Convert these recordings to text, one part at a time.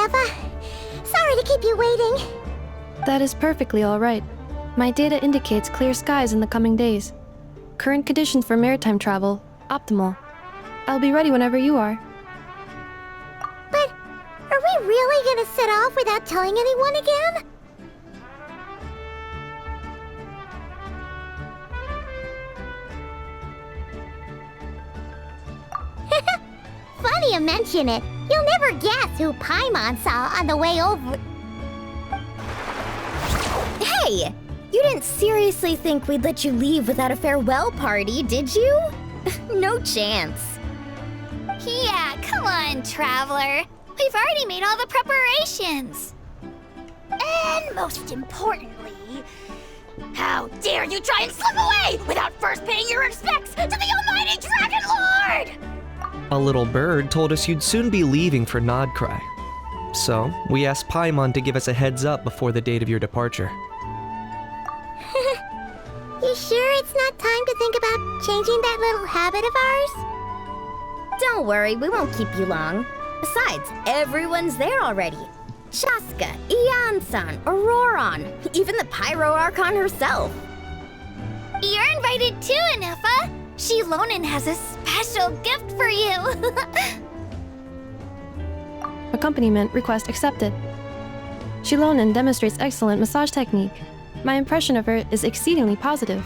Nefa. Sorry to keep you waiting. That is perfectly all right. My data indicates clear skies in the coming days. Current conditions for maritime travel, optimal. I'll be ready whenever you are. But are we really gonna set off without telling anyone again? Funny you mention it. You'll never guess who Paimon saw on the way over. Hey! You didn't seriously think we'd let you leave without a farewell party, did you? No chance. Yeah, come on, Traveler. We've already made all the preparations. And most importantly, how dare you try and slip away without first paying your respects to the almighty Dragon Lord! A little bird told us you'd soon be leaving for Nodcry. So, we asked Paimon to give us a heads up before the date of your departure. You sure it's not time to think about changing that little habit of ours? Don't worry, we won't keep you long. Besides, everyone's there already. Shaska, Ian-san, Auroron, even the Pyro Archon herself. You're invited too, Anefa. Shilonen has a special gift for you. Accompaniment request accepted. Shilonen demonstrates excellent massage technique. My impression of her is exceedingly positive.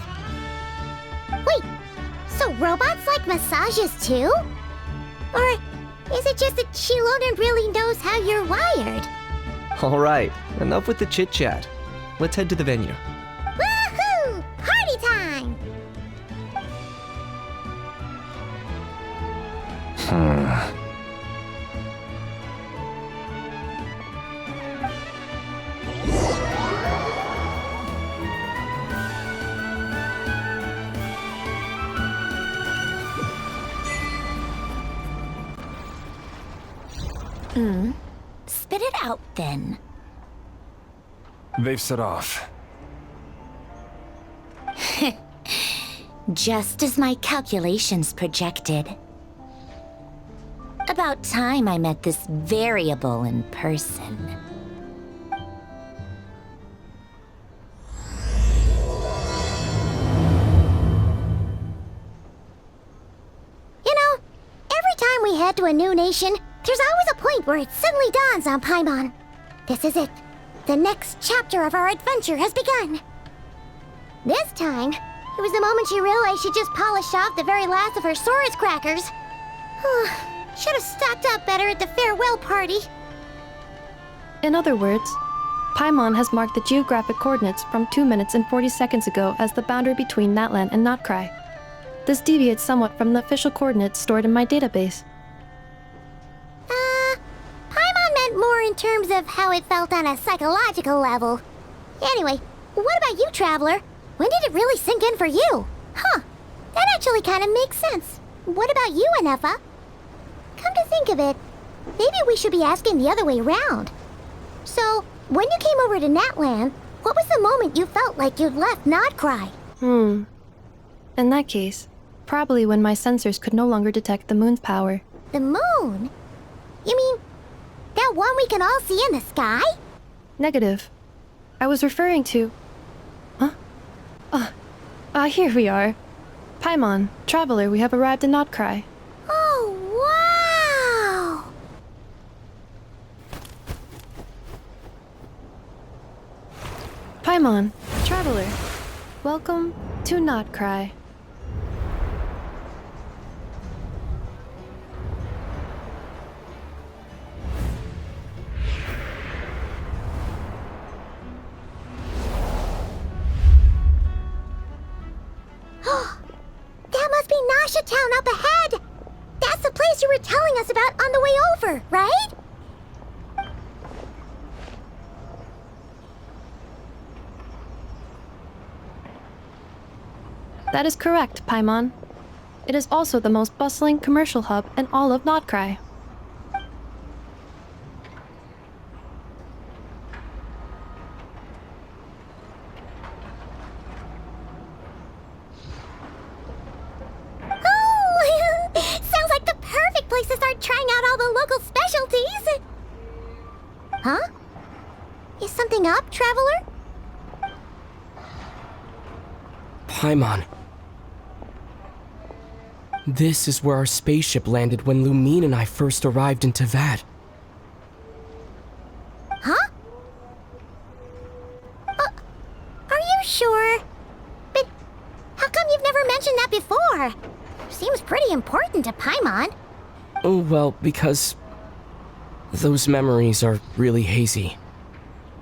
Wait, so robots like massages too? Or is it just that Shilonen really knows how you're wired? Alright, enough with the chit-chat. Let's head to the venue. Woohoo! Party time! Spit it out then. They've set off. Just as my calculations projected. About time I met this variable in person. You know, every time we head to a new nation, there's always a point where it suddenly dawns on Paimon. This is it. The next chapter of our adventure has begun. This time, it was the moment she realized she just polished off the very last of her Saurus crackers. Should have stocked up better at the farewell party. In other words, Paimon has marked the geographic coordinates from 2 minutes and 40 seconds ago as the boundary between Natlan and Notcry. This deviates somewhat from the official coordinates stored in my database. Paimon meant more in terms of how it felt on a psychological level. Anyway, what about you, Traveler? When did it really sink in for you? Huh, that actually kind of makes sense. What about you, Anefa? Come to think of it, maybe we should be asking the other way around. So, when you came over to Natlan, what was the moment you felt like you'd left Nodcry? In that case, probably when my sensors could no longer detect the moon's power. The moon? You mean that one we can all see in the sky? Negative. I was referring to... Here we are. Paimon, Traveler, we have arrived in Notcry. Oh, wow! Paimon, Traveler, welcome to Notcry. That must be Nasha Town up ahead! That's the place you were telling us about on the way over, right? That is correct, Paimon. It is also the most bustling commercial hub in all of Notcry. Sounds like the perfect place to start trying out all the local specialties! Huh? Is something up, traveler? Paimon. This is where our spaceship landed when Lumine and I first arrived in Teyvat. Huh? Are you sure? But how come you've never mentioned that before? Seems pretty important to Paimon. Oh, well, because those memories are really hazy.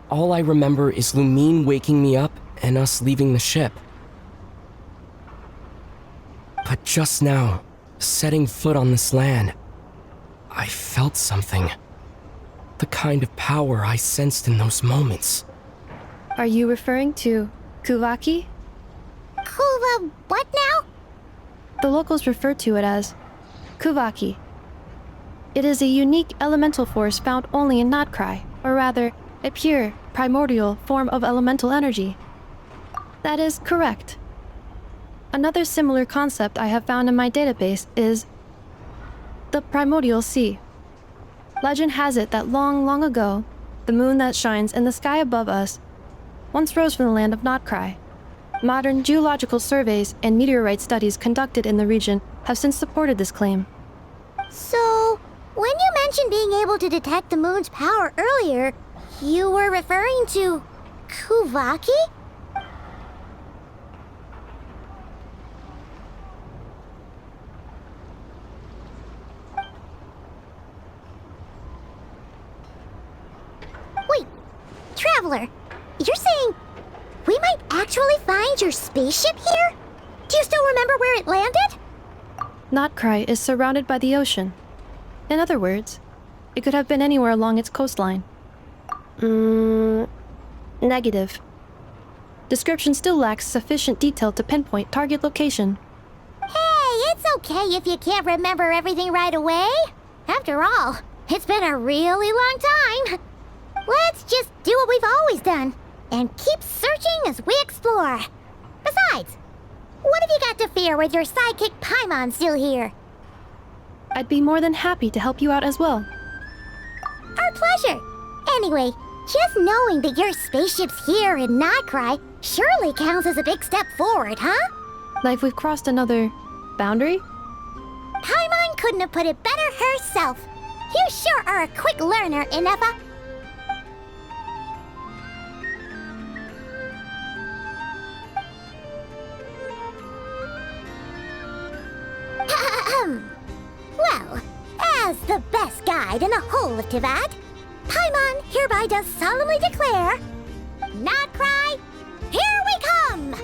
All I remember is Lumine waking me up and us leaving the ship. But just now, setting foot on this land, I felt something. The kind of power I sensed in those moments. Are you referring to Kuvaki? Kuva, what now? The locals refer to it as Kuvaki. It is a unique elemental force found only in Notcry, or rather, a pure, primordial form of elemental energy. That is correct. Another similar concept I have found in my database is the primordial sea. Legend has it that long, long ago, the moon that shines in the sky above us once rose from the land of Notcry. Modern geological surveys and meteorite studies conducted in the region have since supported this claim. So, when you mentioned being able to detect the moon's power earlier, you were referring to Kuvaki? Wait, Traveler, you're saying we might actually find your spaceship here? Do you still remember where it landed? Notcry is surrounded by the ocean. In other words, it could have been anywhere along its coastline. Negative. Description still lacks sufficient detail to pinpoint target location. Hey, it's okay if you can't remember everything right away. After all, it's been a really long time. Let's just do what we've always done and keep searching as we explore. Besides, what have you got to fear with your sidekick Paimon still here? I'd be more than happy to help you out as well. Our pleasure. Anyway, just knowing that your spaceship's here in Notcry surely counts as a big step forward, huh? Like we've crossed another boundary? Paimon couldn't have put it better herself. You sure are a quick learner, Inefa. Well, as the best guide in the whole of Teyvat, Paimon hereby does solemnly declare, Notcry, here we come!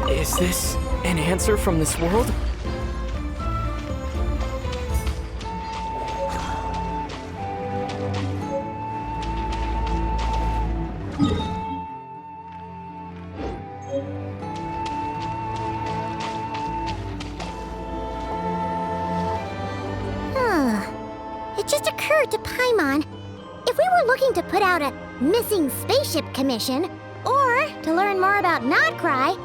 Is this an answer from this world? It just occurred to Paimon, if we were looking to put out a missing spaceship commission, or to learn more about Notcry,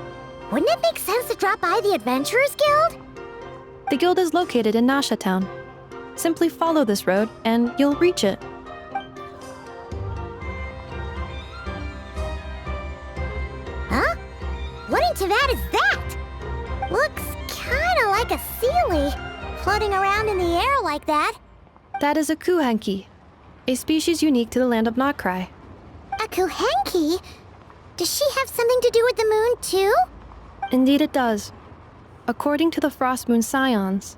wouldn't it make sense to drop by the Adventurers Guild? The guild is located in Nasha Town. Simply follow this road and you'll reach it. Huh? What in Tibet is that? Looks kinda like a sealy, floating around in the air like that. That is a kuhenki, a species unique to the land of Notcry. A kuhenki? Does she have something to do with the moon, too? Indeed it does. According to the Frost Moon Scions,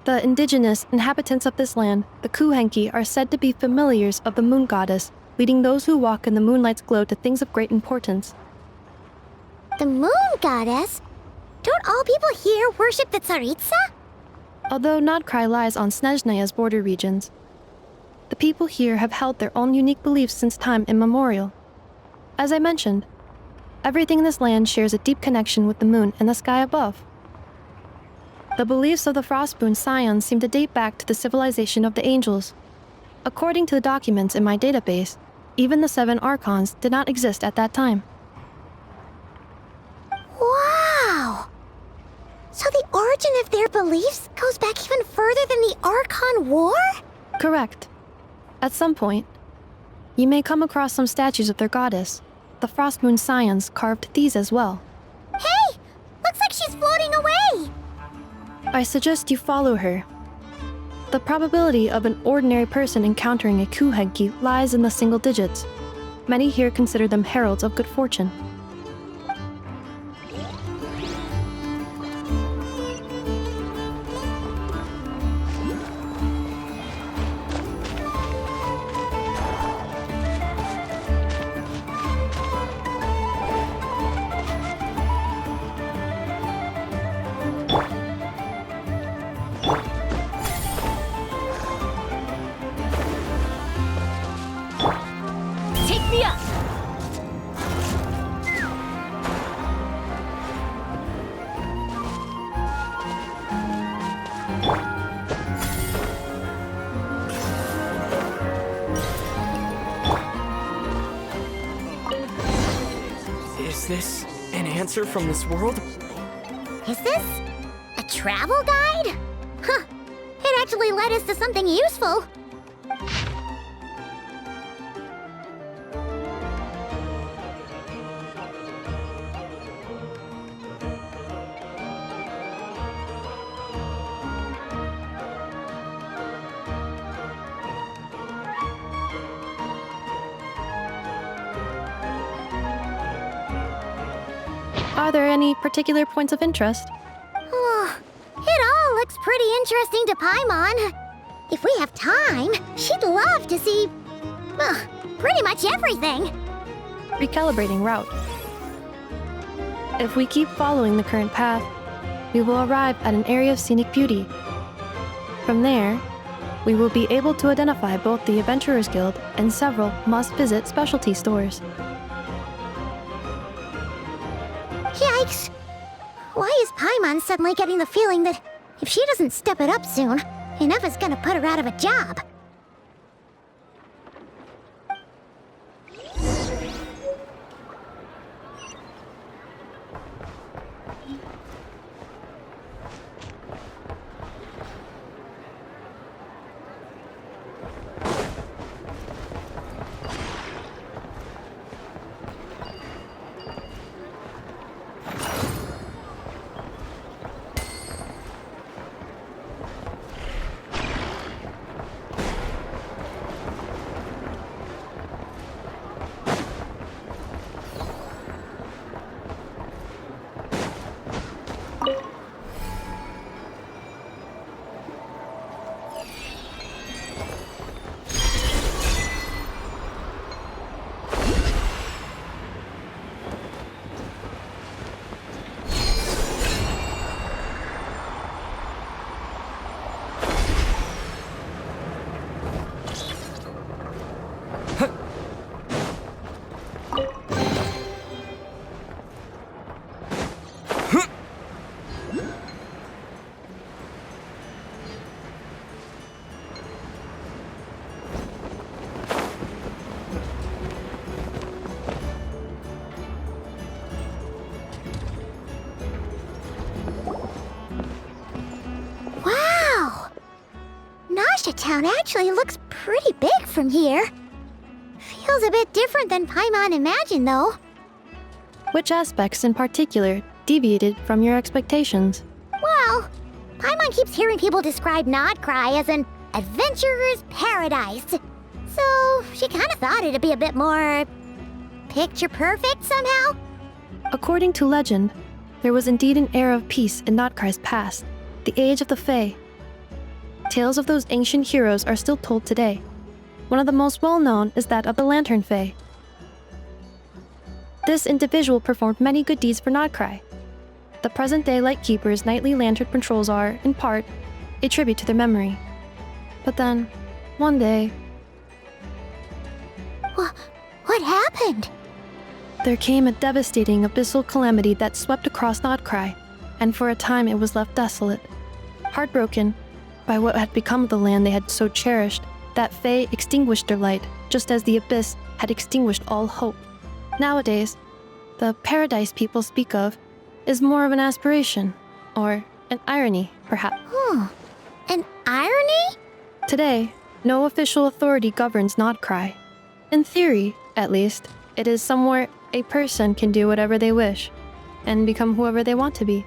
the indigenous inhabitants of this land, the kuhenki, are said to be familiars of the moon goddess, leading those who walk in the moonlight's glow to things of great importance. The moon goddess? Don't all people here worship the Tsaritsa? Although Notcry lies on Snezhnaya's border regions, the people here have held their own unique beliefs since time immemorial. As I mentioned, everything in this land shares a deep connection with the moon and the sky above. The beliefs of the Frostmoon Scions seem to date back to the civilization of the angels. According to the documents in my database, even the 7 Archons did not exist at that time. Wow! So the origin of their beliefs goes back even further than the Archon War? Correct. At some point, you may come across some statues of their goddess. The Frostmoon Scions carved these as well. Hey! Looks like she's floating away! I suggest you follow her. The probability of an ordinary person encountering a kuhenki lies in the single digits. Many here consider them heralds of good fortune. Take me up! Is this an answer from this world? Is this a travel guide? Huh. It actually led us to something useful. Are there any particular points of interest? Oh, it all looks pretty interesting to Paimon. If we have time, she'd love to see, pretty much everything. Recalibrating route. If we keep following the current path, we will arrive at an area of scenic beauty. From there, we will be able to identify both the Adventurers Guild and several must-visit specialty stores. Yikes! Why is Paimon suddenly getting the feeling that if she doesn't step it up soon, Inufa's gonna put her out of a job? town actually looks pretty big from here. Feels a bit different than Paimon imagined, though. Which aspects in particular deviated from your expectations? Well, Paimon keeps hearing people describe Nodcry as an adventurer's paradise. So she kind of thought it'd be a bit more picture perfect somehow. According to legend, there was indeed an era of peace in Nodcry's past, the age of the Fae. Tales of those ancient heroes are still told today. One of the most well-known is that of the Lantern Fae. This individual performed many good deeds for Nodcry. The present-day Lightkeeper's nightly lantern patrols are, in part, a tribute to their memory. But then, one day, What happened? there came a devastating abyssal calamity that swept across Nodcry, and for a time it was left desolate. Heartbroken by what had become of the land they had so cherished, that Fae extinguished their light, just as the abyss had extinguished all hope. Nowadays, the paradise people speak of is more of an aspiration, or an irony, perhaps. An irony? Today, no official authority governs Nodcry. In theory, at least, it is somewhere a person can do whatever they wish, and become whoever they want to be.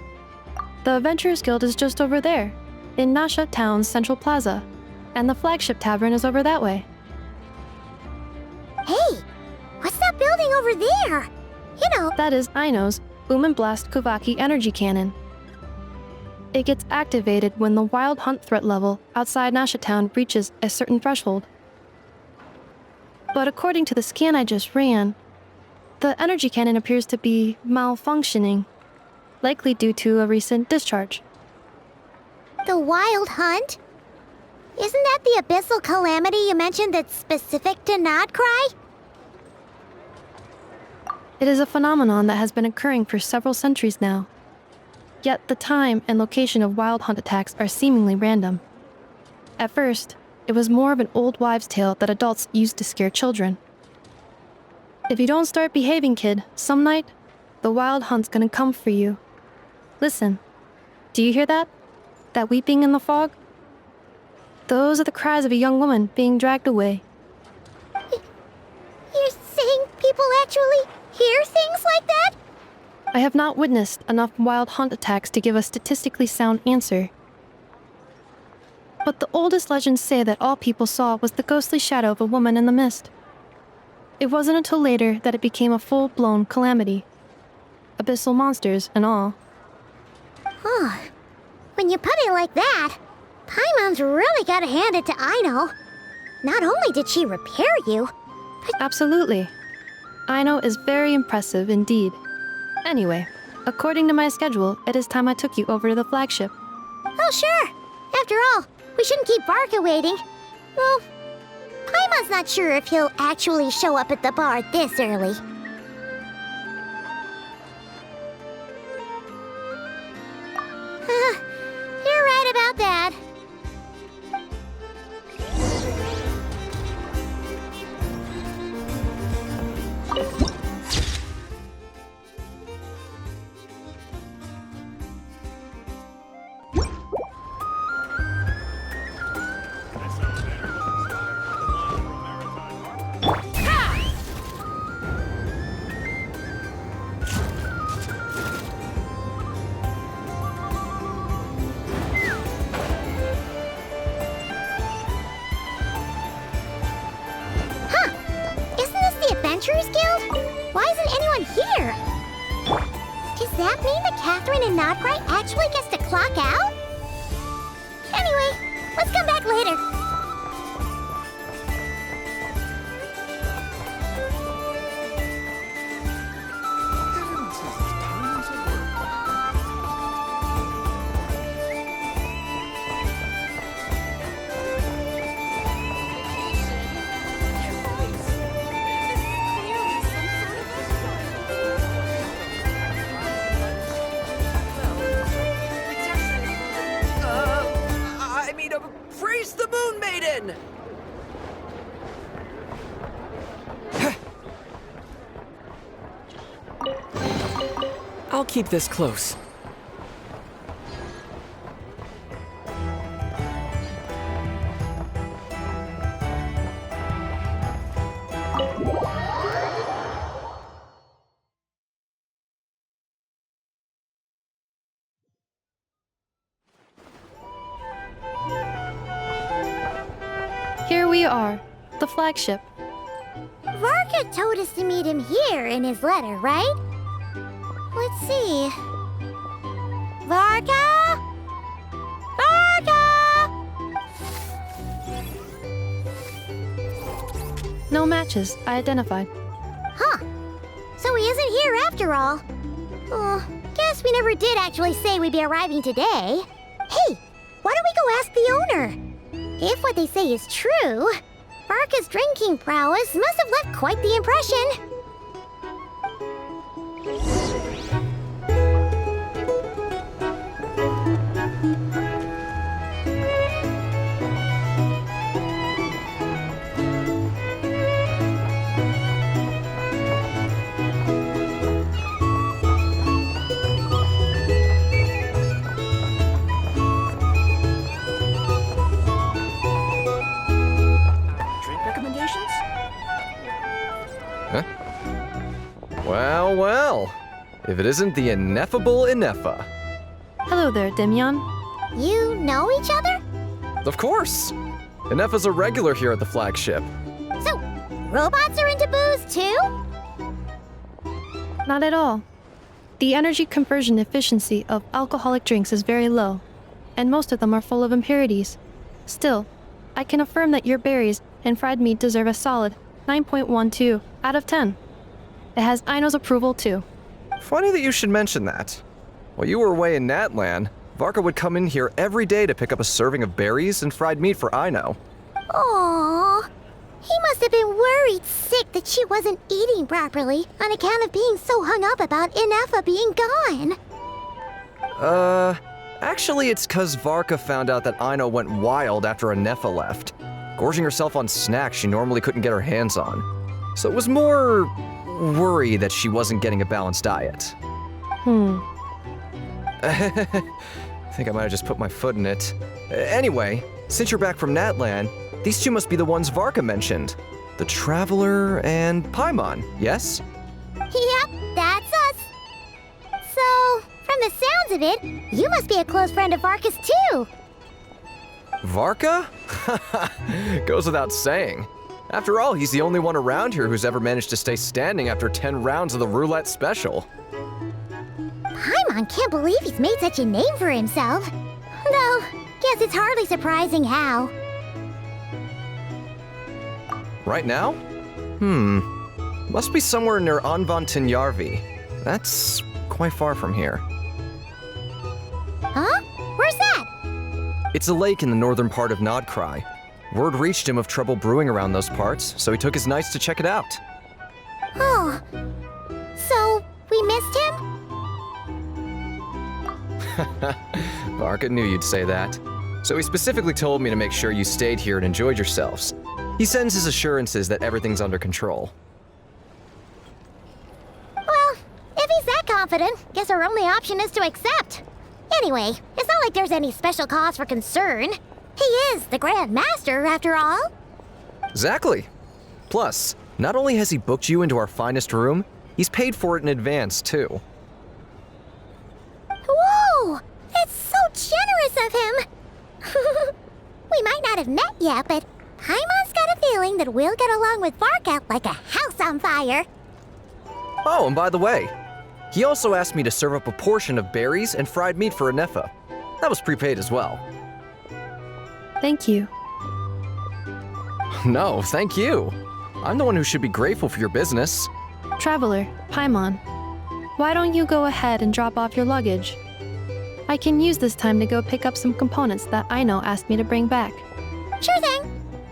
The Adventurers Guild is just over there, in Nasha Town's Central Plaza, and the flagship tavern is over that way. Hey, what's that building over there? You know, That is Aino's Boom and Blast Kuvaki energy cannon. It gets activated when the wild hunt threat level outside Nasha Town reaches a certain threshold. But according to the scan I just ran, the energy cannon appears to be malfunctioning, likely due to a recent discharge. the Wild Hunt? Isn't that the abyssal calamity you mentioned that's specific to Nodcry? It is a phenomenon that has been occurring for several centuries now. Yet the time and location of wild hunt attacks are seemingly random. At first, it was more of an old wives' tale that adults used to scare children. If you don't start behaving, kid, some night, the wild hunt's gonna come for you. Listen, do you hear that? That weeping in the fog? Those are the cries of a young woman being dragged away. You're saying people actually hear things like that? I have not witnessed enough wild hunt attacks to give a statistically sound answer. But the oldest legends say that all people saw was the ghostly shadow of a woman in the mist. It wasn't until later that it became a full-blown calamity. Abyssal monsters and all. When you put it like that, Paimon's really gotta hand it to Aino. Not only did she repair you, Absolutely. Aino is very impressive indeed. Anyway, according to my schedule, it is time I took you over to the flagship. oh sure. After all, we shouldn't keep Barca waiting. Well, Paimon's not sure if he'll actually show up at the bar this early. You're right about that. Isn't this the Adventurers Guild? Why isn't anyone here? Does that mean that Catherine and Nodcry actually gets to clock out? Anyway, let's come back later. Praise the Moon Maiden! I'll keep this close. we are, the flagship. Varka told us to meet him here in his letter, right? Let's see. Varka? Varka! No matches, I identified. Huh. So he isn't here after all. Oh, guess we never did actually say we'd be arriving today. Hey, why don't we go ask the owner? If what they say is true, Varka's drinking prowess must have left quite the impression. Drink recommendations? Well, well. If it isn't the ineffable Inefa. Hello there, Demyon. You know each other? Of course. Inefa's a regular here at the flagship. So, robots are into booze too? Not at all. The energy conversion efficiency of alcoholic drinks is very low, and most of them are full of impurities. Still, I can affirm that your berries and fried meat deserve a solid 9.12 out of 10. It has Aino's approval too. Funny that you should mention that. While you were away in Natlan, Varka would come in here every day to pick up a serving of berries and fried meat for Aino. Aww. He must have been worried sick that she wasn't eating properly on account of being so hung up about Inefa being gone. Actually it's 'cause Varka found out that Aino went wild after Inefa left, gorging herself on snacks she normally couldn't get her hands on. So it was more worry that she wasn't getting a balanced diet. I think I might have just put my foot in it. Anyway, since you're back from Natlan, these two must be the ones Varka mentioned. The Traveler and Paimon, yes? Yep, that's us. So, from the sounds of it, you must be a close friend of Varka's too. Varka? Goes without saying. After all, he's the only one around here who's ever managed to stay standing after 10 rounds of the roulette special. Paimon can't believe he's made such a name for himself. Though, guess it's hardly surprising how. Right now? Must be somewhere near Anvantinjarvi. That's quite far from here. Huh? Where's that? It's a lake in the northern part of Nodkrai. Word reached him of trouble brewing around those parts, so he took his knights to check it out. Oh. So, we missed him? Varka knew you'd say that. So he specifically told me to make sure you stayed here and enjoyed yourselves. He sends his assurances that everything's under control. Well, if he's that confident, guess our only option is to accept. Anyway, it's not like there's any special cause for concern. He is the Grand Master, after all. Exactly. Plus, not only has he booked you into our finest room, he's paid for it in advance, too. Whoa! That's so generous of him! We might not have met yet, but Paimon's got a feeling that we'll get along with Varka like a house on fire. Oh, and by the way, he also asked me to serve up a portion of berries and fried meat for Inefa. That was prepaid as well. Thank you. No, thank you. I'm the one who should be grateful for your business. Traveler, Paimon, why don't you go ahead and drop off your luggage? I can use this time to go pick up some components that Aino asked me to bring back. Sure thing.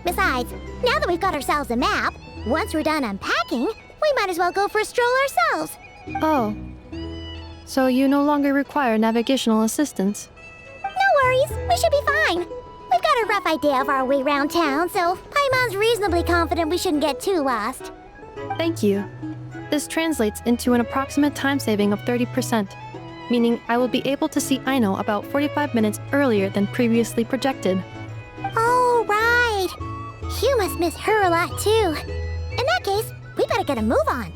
Besides, now that we've got ourselves a map, once we're done unpacking, we might as well go for a stroll ourselves. Oh. So you no longer require navigational assistance? No worries, we should be fine. We've got a rough idea of our way around town, so Paimon's reasonably confident we shouldn't get too lost. Thank you. This translates into an approximate time saving of 30%, meaning I will be able to see Aino about 45 minutes earlier than previously projected. Oh, right. You must miss her a lot, too. In that case, we better get a move on.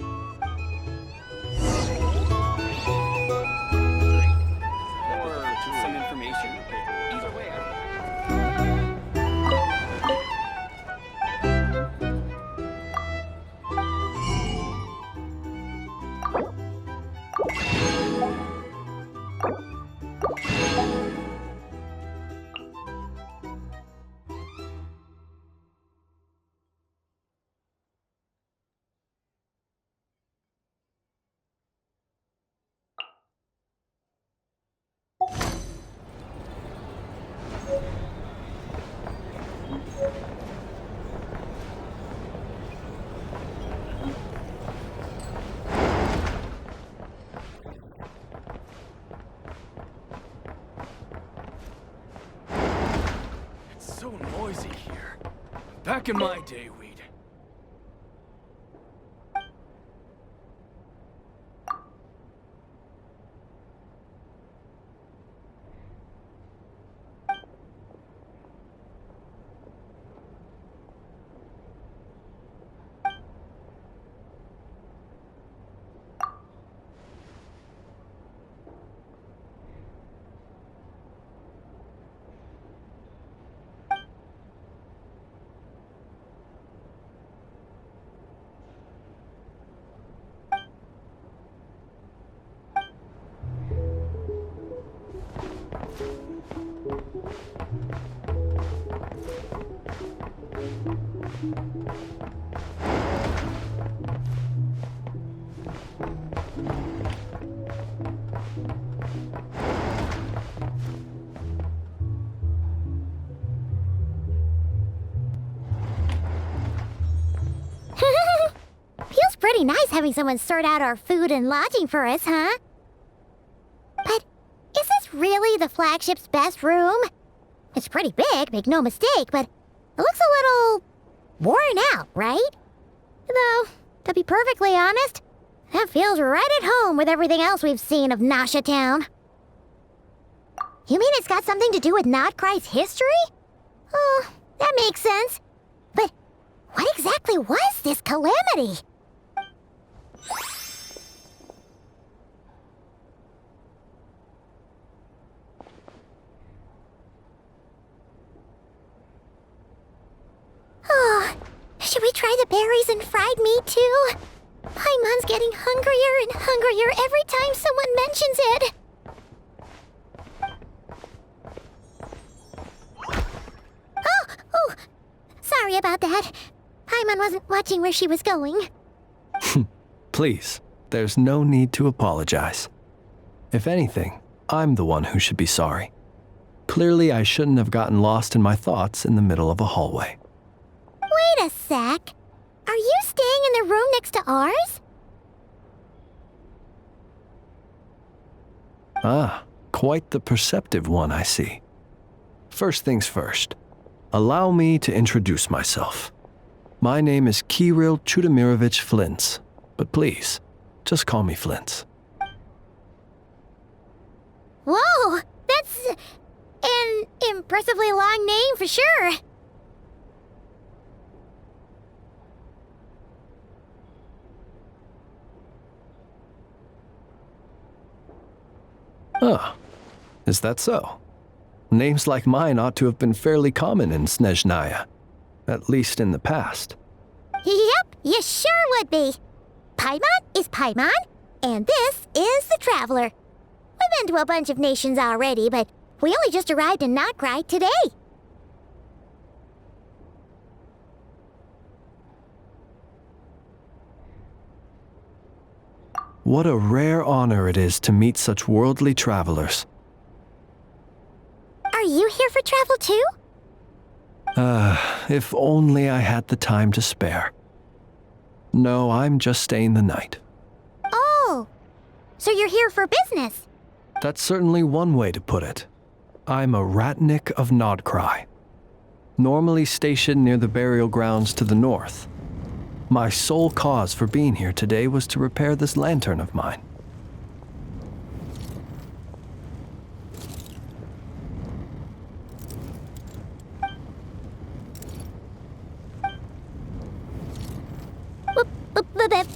noisy here. Back in my day, we'd... Feels pretty nice having someone sort out our food and lodging for us, huh? But is this really the flagship's best room? It's pretty big, make no mistake, but it looks a little worn out, right? Though, to be perfectly honest, that feels right at home with everything else we've seen of Nasha Town. You mean it's got something to do with Nodcry's history? Oh, that makes sense. But what exactly was this calamity? Oh, should we try the berries and fried meat too? Paimon's getting hungrier and hungrier every time someone mentions it. Oh, sorry about that. Paimon wasn't watching where she was going. Please, there's no need to apologize. If anything, I'm the one who should be sorry. Clearly, I shouldn't have gotten lost in my thoughts in the middle of a hallway. Wait a sec. Are you staying in the room next to ours? Ah, quite the perceptive one, I see. First things first, allow me to introduce myself. My name is Kirill Chudamirovich Flintz, but please, just call me Flintz. Whoa, that's an impressively long name for sure. Ah, is that so? Names like mine ought to have been fairly common in Snezhnaya, at least in the past. Yep, you sure would be. Paimon is Paimon, and this is the Traveler. We've been to a bunch of nations already, but we only just arrived in Nodcry today. What a rare honor it is to meet such worldly travelers. Are you here for travel too? If only I had the time to spare. No, I'm just staying the night. Oh, so you're here for business? That's certainly one way to put it. I'm a Ratnik of Nodcry, normally stationed near the burial grounds to the north. My sole cause for being here today was to repair this lantern of mine.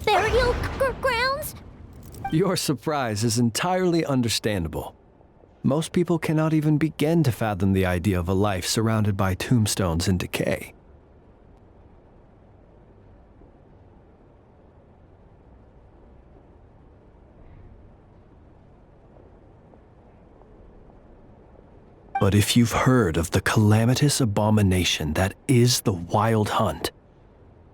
Burial grounds? Your surprise is entirely understandable. Most people cannot even begin to fathom the idea of a life surrounded by tombstones in decay. But if you've heard of the calamitous abomination that is the Wild Hunt,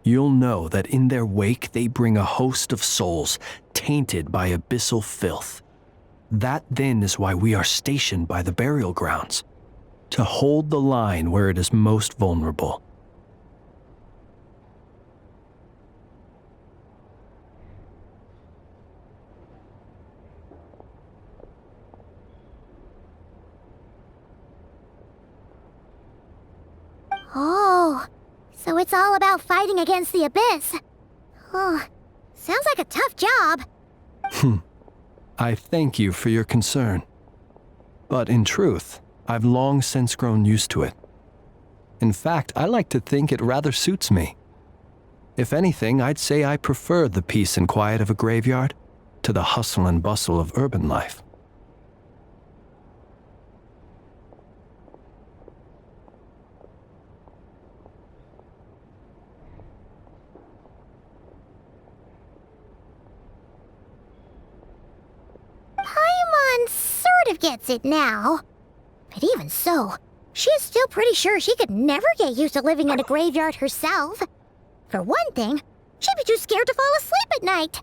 you'll know that in their wake they bring a host of souls tainted by abyssal filth. That then is why we are stationed by the burial grounds, to hold the line where it is most vulnerable. So it's all about fighting against the abyss. Oh, sounds like a tough job. I thank you for your concern. But in truth, I've long since grown used to it. In fact, I like to think it rather suits me. If anything, I'd say I prefer the peace and quiet of a graveyard to the hustle and bustle of urban life. Paimon sort of gets it now. But even so, she's still pretty sure she could never get used to living in a graveyard herself. For one thing, she'd be too scared to fall asleep at night.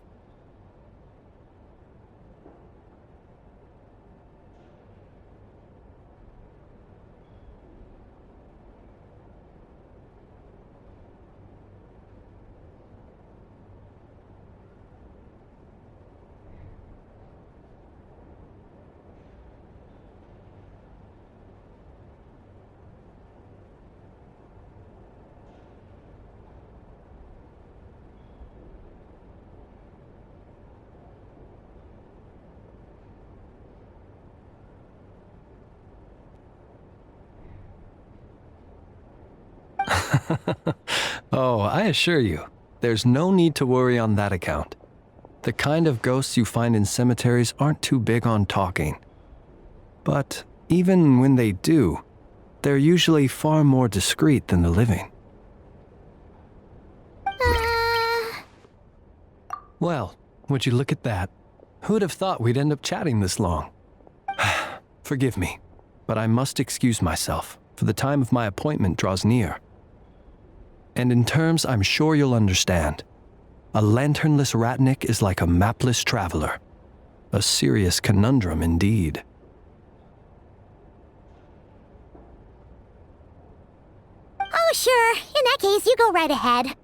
Oh, I assure you, there's no need to worry on that account. The kind of ghosts you find in cemeteries aren't too big on talking. But even when they do, they're usually far more discreet than the living. Well, would you look at that? Who'd have thought we'd end up chatting this long? Forgive me, but I must excuse myself, for the time of my appointment draws near. And in terms I'm sure you'll understand, a lanternless ratnik is like a mapless traveler. A serious conundrum indeed. Oh, sure. In that case, you go right ahead.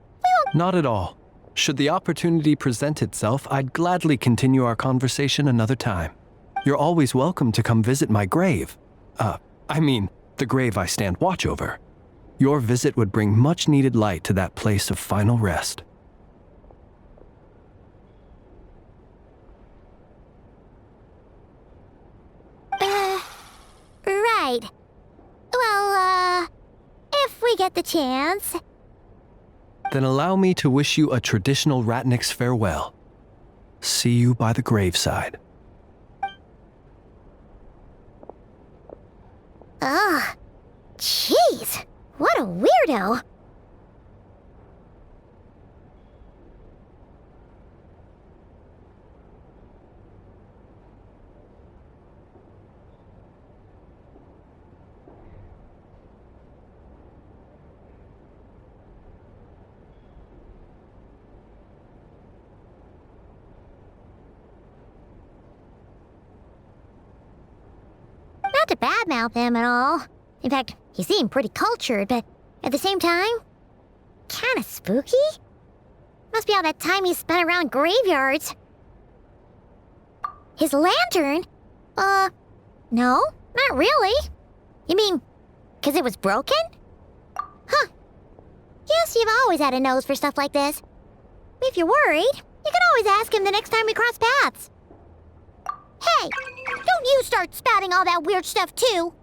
Not at all. Should the opportunity present itself, I'd gladly continue our conversation another time. You're always welcome to come visit my grave. The grave I stand watch over. Your visit would bring much needed light to that place of final rest. Right. Well, if we get the chance. Then allow me to wish you a traditional ratnik's farewell. See you by the graveside. Ugh. Jeez. What a weirdo. Not to badmouth him at all. In fact, he seemed pretty cultured, but at the same time, kinda spooky? Must be all that time he spent around graveyards. His lantern? No, not really. You mean, 'cause it was broken? Huh. Guess you've always had a nose for stuff like this. If you're worried, you can always ask him the next time we cross paths. Hey, don't you start spouting all that weird stuff too.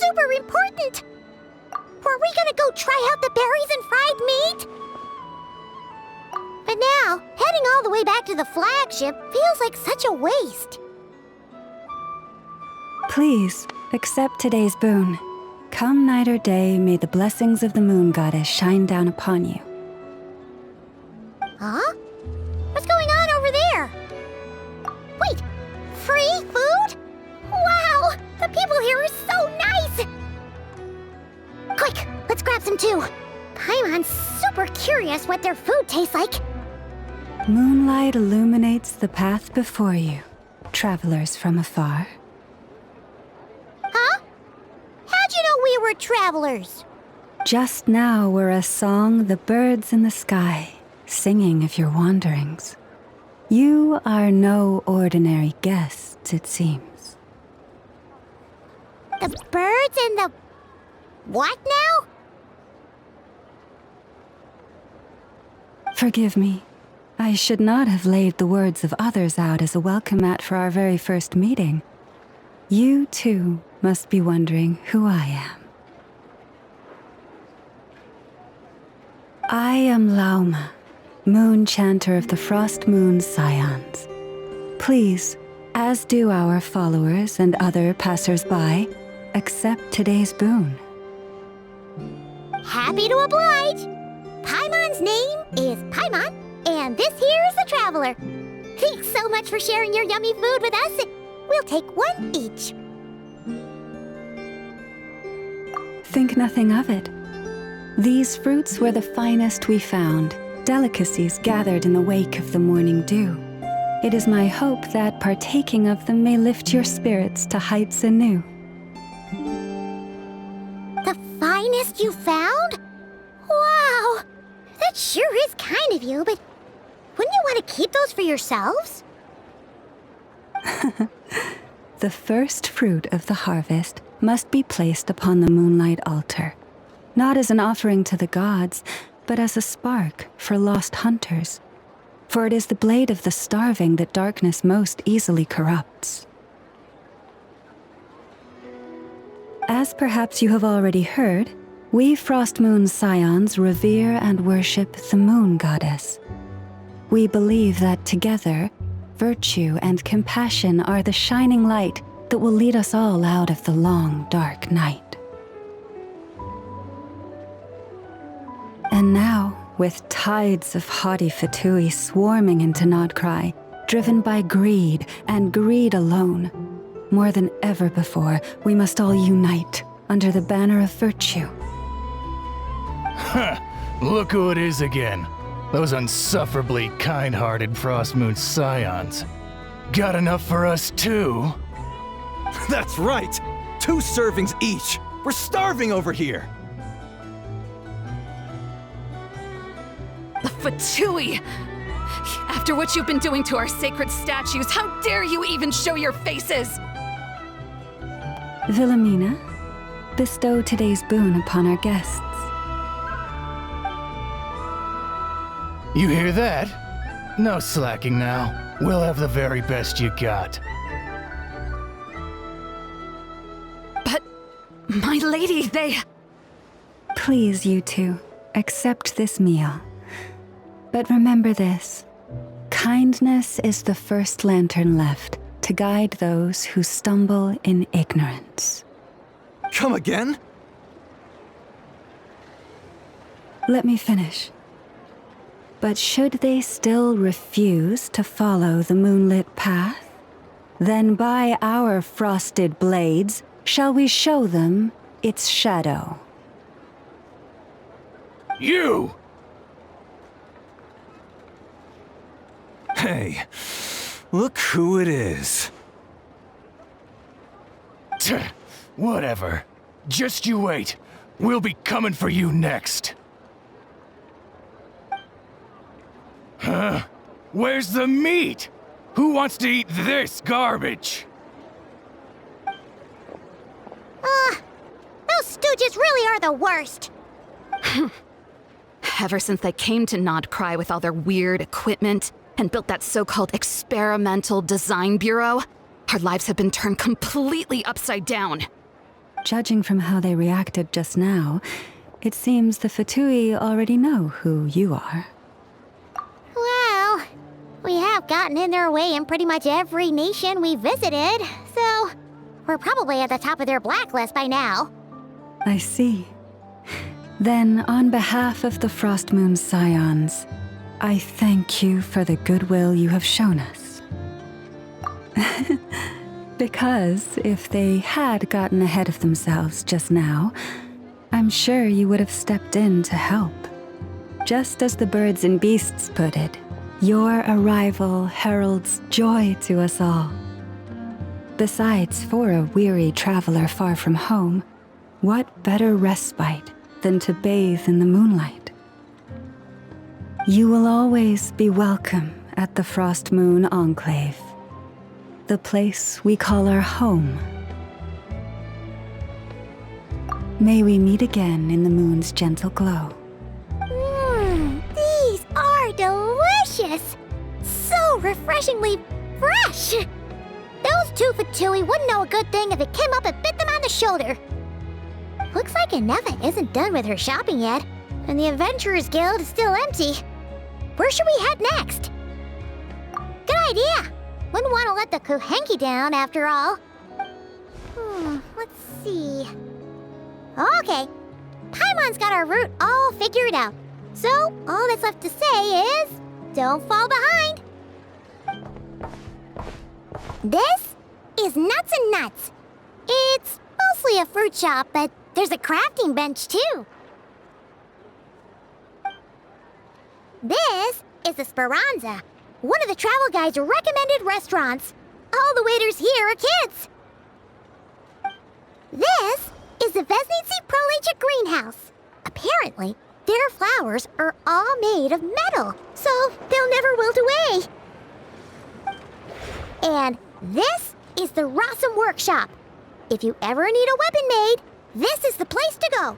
super important. Were we gonna go try out the berries and fried meat? But now, heading all the way back to the flagship feels like such a waste. Please, accept today's boon. Come night or day, may the blessings of the moon goddess shine down upon you. Huh? What's going on over there? Wait, free food? Wow, the people here are so nice! Quick, let's grab some too. Paimon's super curious what their food tastes like. Moonlight illuminates the path before you, travelers from afar. Huh? How'd you know we were travelers? Just now were a song the birds in the sky, singing of your wanderings. You are no ordinary guests, it seems. The birds and the... what now? Forgive me. I should not have laid the words of others out as a welcome mat for our very first meeting. You, too, must be wondering who I am. I am Lauma, moon chanter of the Frost Moon Scions. Please, as do our followers and other passers-by, accept today's boon. Happy to oblige! Paimon's name is Paimon, and this here is the Traveler. Thanks so much for sharing your yummy food with us. We'll take one each. Think nothing of it. These fruits were the finest we found, delicacies gathered in the wake of the morning dew. It is my hope that partaking of them may lift your spirits to heights anew. The finest you found? Wow! That sure is kind of you, but wouldn't you want to keep those for yourselves? The first fruit of the harvest must be placed upon the moonlight altar, not as an offering to the gods, but as a spark for lost hunters. For it is the blade of the starving that darkness most easily corrupts. As perhaps you have already heard, we Frost Moon Scions revere and worship the moon goddess. We believe that together, virtue and compassion are the shining light that will lead us all out of the long, dark night. And now, with tides of haughty Fatui swarming into Nodcry, driven by greed and greed alone, more than ever before, we must all unite under the banner of virtue. Look who it is again. Those unsufferably kind-hearted Frost Moon Scions. Got enough for us too? That's right! 2 servings each! We're starving over here! The Fatui! After what you've been doing to our sacred statues, how dare you even show your faces? Wilhelmina, bestow today's boon upon our guests. You hear that? No slacking now. We'll have the very best you got. But, my lady, they... Please, you two, accept this meal. But remember this. Kindness is the first lantern left to guide those who stumble in ignorance. Come again? Let me finish. But should they still refuse to follow the moonlit path, then by our frosted blades shall we show them its shadow. You! Hey, look who it is. Whatever. Just you wait. We'll be coming for you next. Huh? Where's the meat? Who wants to eat this garbage? Those stooges really are the worst. Ever since they came to Nodcry with all their weird equipment and built that so-called experimental design bureau, our lives have been turned completely upside down. judging from how they reacted just now, it seems the Fatui already know who you are. Well, we have gotten in their way in pretty much every nation we visited, so we're probably at the top of their blacklist by now. I see. Then, on behalf of the Frost Moon Scions, I thank you for the goodwill you have shown us. Because if they had gotten ahead of themselves just now, I'm sure you would have stepped in to help. Just as the birds and beasts put it, your arrival heralds joy to us all. Besides, for a weary traveler far from home, what better respite than to bathe in the moonlight? You will always be welcome at the Frost Moon Enclave, the place we call our home. May we meet again in the moon's gentle glow. These are delicious! So refreshingly fresh! Those two Fatui wouldn't know a good thing if it came up and bit them on the shoulder. Looks like Inefa isn't done with her shopping yet, and the Adventurers Guild is still empty. Where should we head next? Good idea! Wouldn't want to let the Kuhenki down, after all. Let's see... Okay, Paimon's got our route all figured out. So, all that's left to say is, don't fall behind. This is Nuts and Nuts. It's mostly a fruit shop, but there's a crafting bench too. This is the Speranza, one of the travel guide's recommended restaurants. All the waiters here are kids. This is the Vesnitsi Prolecha greenhouse. Apparently, their flowers are all made of metal, so they'll never wilt away. And this is the Rossum workshop. If you ever need a weapon made, this is the place to go.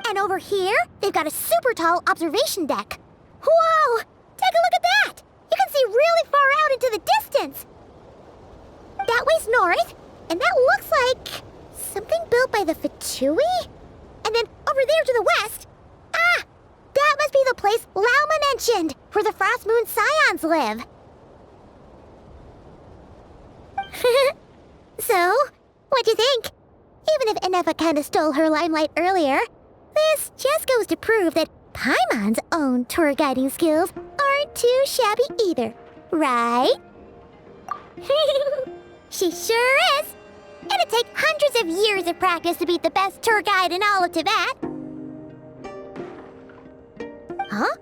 And over here, they've got a super tall observation deck. Whoa! Take a look at that! You can see really far out into the distance. That way's north, and that looks like something built by the Fatui? And then over there to the west, that must be the place Lauma mentioned, where the Frost Moon Scions live. So, what'd you think? Even if Inefa kinda stole her limelight earlier, this just goes to prove that Paimon's own tour guiding skills aren't too shabby either, right? She sure is! It'd take hundreds of years of practice to beat the best tour guide in all of Tibet. Huh?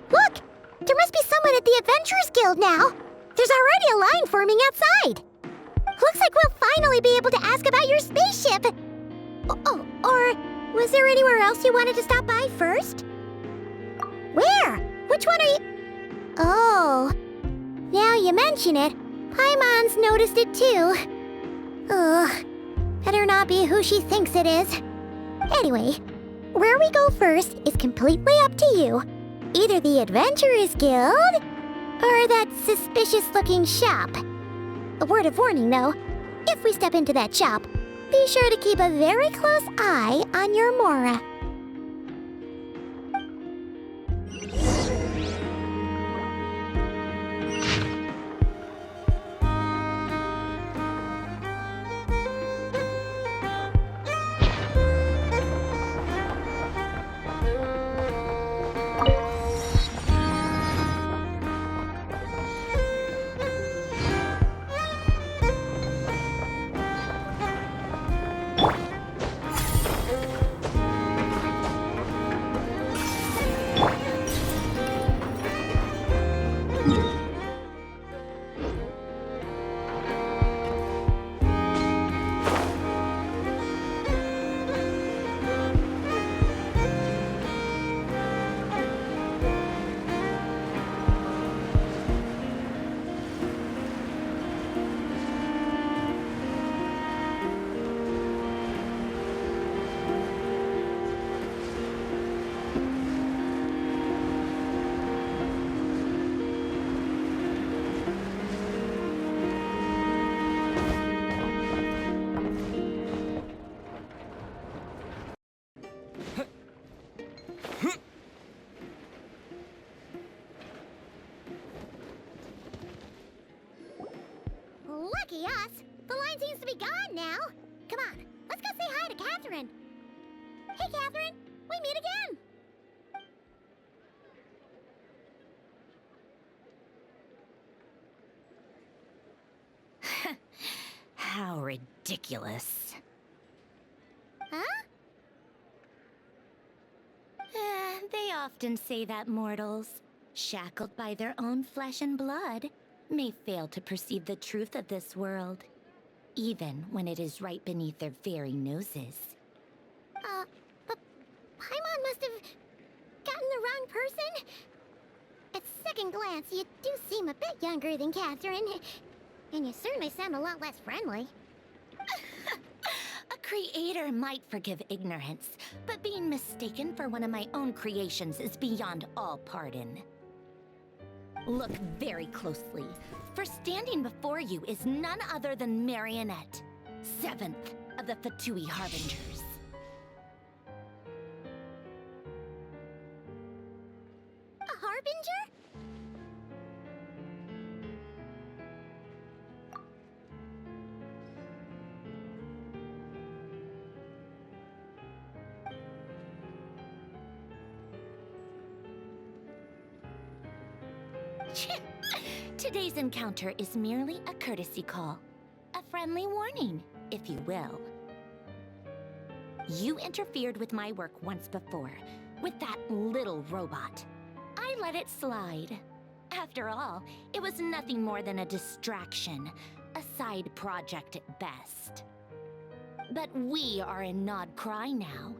Look! There must be someone at the Adventurers Guild now! There's already a line forming outside! Looks like we'll finally be able to ask about your spaceship! Oh, or was there anywhere else you wanted to stop by first? Where? Which one are you... Oh, now you mention it, Paimon's noticed it too. Ugh, better not be who she thinks it is. Anyway, where we go first is completely up to you. Either the Adventurers Guild, or that suspicious-looking shop. A word of warning, though. If we step into that shop, be sure to keep a very close eye on your Mora. Paimon seems to be gone now. Come on, let's go say hi to Catherine. Hey, Catherine, we meet again. How ridiculous. Huh? They often say that mortals, shackled by their own flesh and blood, may fail to perceive the truth of this world, even when it is right beneath their very noses. But Paimon must have gotten the wrong person. At second glance, you do seem a bit younger than Catherine, and you certainly sound a lot less friendly. A creator might forgive ignorance, but being mistaken for one of my own creations is beyond all pardon. Look very closely, for standing before you is none other than Marionette, 7th of the Fatui Harbingers. A harbinger? Today's encounter is merely a courtesy call. A friendly warning, if you will. You interfered with my work once before, with that little robot. I let it slide. After all, it was nothing more than a distraction, a side project at best. But we are in Nod Cry now,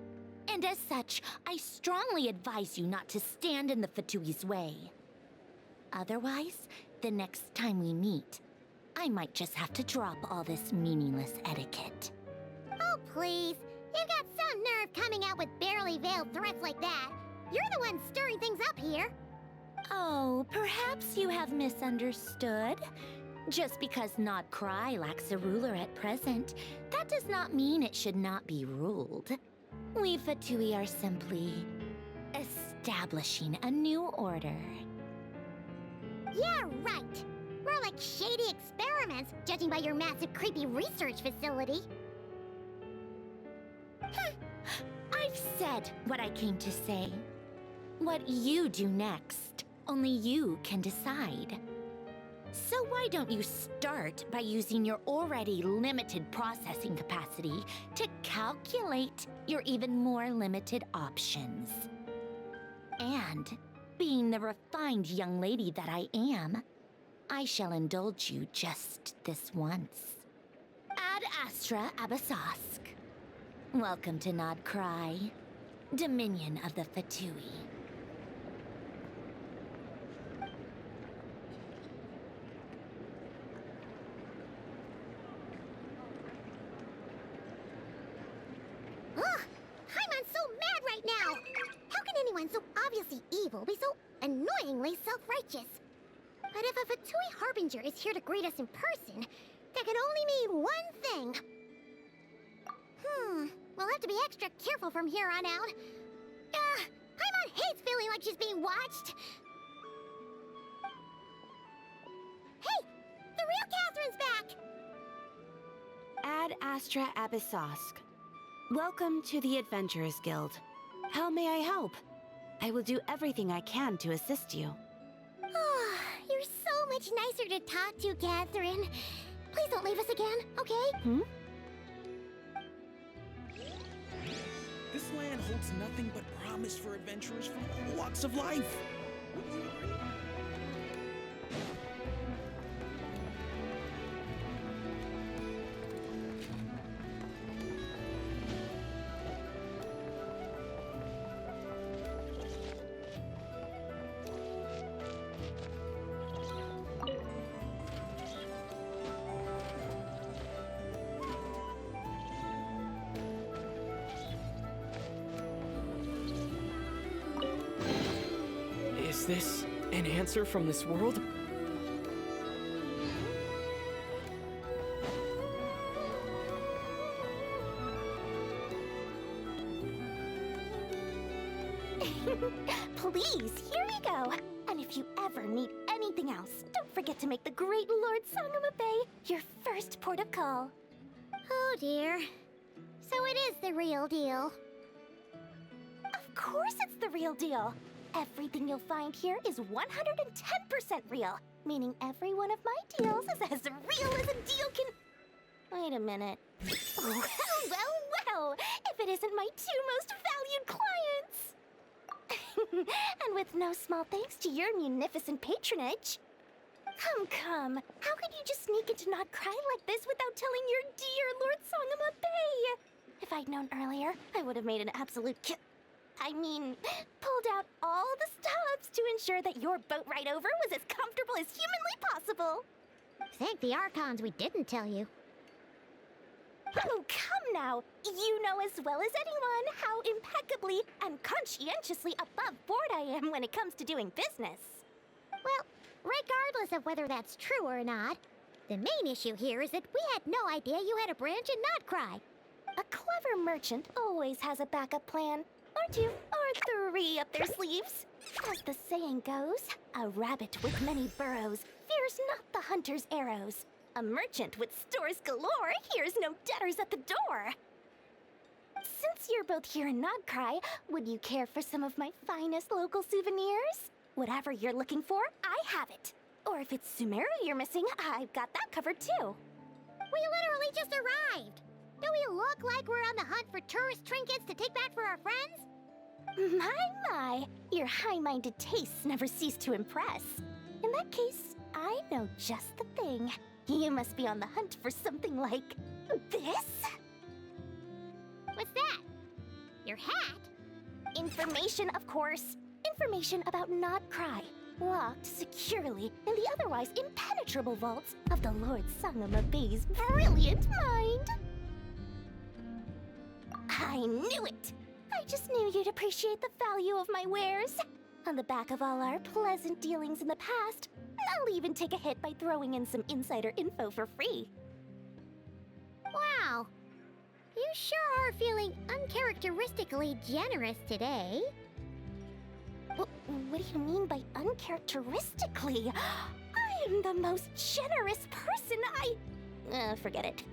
and as such, I strongly advise you not to stand in the Fatui's way. Otherwise, the next time we meet, I might just have to drop all this meaningless etiquette. Oh, please. You've got some nerve coming out with barely veiled threats like that. You're the one stirring things up here. Oh, perhaps you have misunderstood. Just because Nod Cry lacks a ruler at present, that does not mean it should not be ruled. We Fatui are simply establishing a new order. Yeah, right. More like shady experiments, judging by your massive, creepy research facility. I've said what I came to say. What you do next, only you can decide. So why don't you start by using your already limited processing capacity to calculate your even more limited options? And, being the refined young lady that I am, I shall indulge you just this once. Ad Astra Abasask. Welcome to Nod Cry, Dominion of the Fatui. Ugh! Paimon's so mad right now! How can anyone so obviously evil be so annoyingly self-righteous? But if a Fatui Harbinger is here to greet us in person, that can only mean one thing. We'll have to be extra careful from here on out. Paimon hates feeling like she's being watched. Hey! The real Catherine's back! Ad Astra Abyssosque. Welcome to the Adventurers Guild. How may I help? I will do everything I can to assist you. Oh, you're so much nicer to talk to, Catherine. Please don't leave us again, okay? This land holds nothing but promise for adventurers from all walks of life. Wouldn't you agree? Is this an answer from this world? Please, here we go. And if you ever need anything else, don't forget to make the great Lord Sangamabe your first port of call. Oh dear. So it is the real deal. Of course it's the real deal. Everything you'll find here is 110% real, meaning every one of my deals is as real as a deal can... Wait a minute. Well, if it isn't my two most valued clients! And with no small thanks to your munificent patronage. Come. How could you just sneak into Not Cry like this without telling your dear Lord Sangama Bay? If I'd known earlier, I would have made an absolute pulled out all the stops to ensure that your boat ride over was as comfortable as humanly possible. Thank the Archons we didn't tell you. Oh, come now! You know as well as anyone how impeccably and conscientiously above board I am when it comes to doing business. Well, regardless of whether that's true or not, the main issue here is that we had no idea you had a branch in Not Cry. A clever merchant always has a backup plan, or two, or three up their sleeves. As the saying goes, a rabbit with many burrows fears not the hunter's arrows. A merchant with stores galore hears no debtors at the door. Since you're both here in Not Cry, would you care for some of my finest local souvenirs? Whatever you're looking for, I have it. Or if it's Sumeru you're missing, I've got that covered too. We literally just arrived. Do we look like we're on the hunt for tourist trinkets to take back for our friends? My, your high-minded tastes never cease to impress. In that case, I know just the thing. You must be on the hunt for something like this? What's that? Your hat? Information, of course. Information about Not Cry, locked securely in the otherwise impenetrable vaults of the Lord Sangama Bay's brilliant mind. I knew it! I just knew you'd appreciate the value of my wares. On the back of all our pleasant dealings in the past, I'll even take a hit by throwing in some insider info for free. Wow. You sure are feeling uncharacteristically generous today. What do you mean by uncharacteristically? I am the most generous person forget it.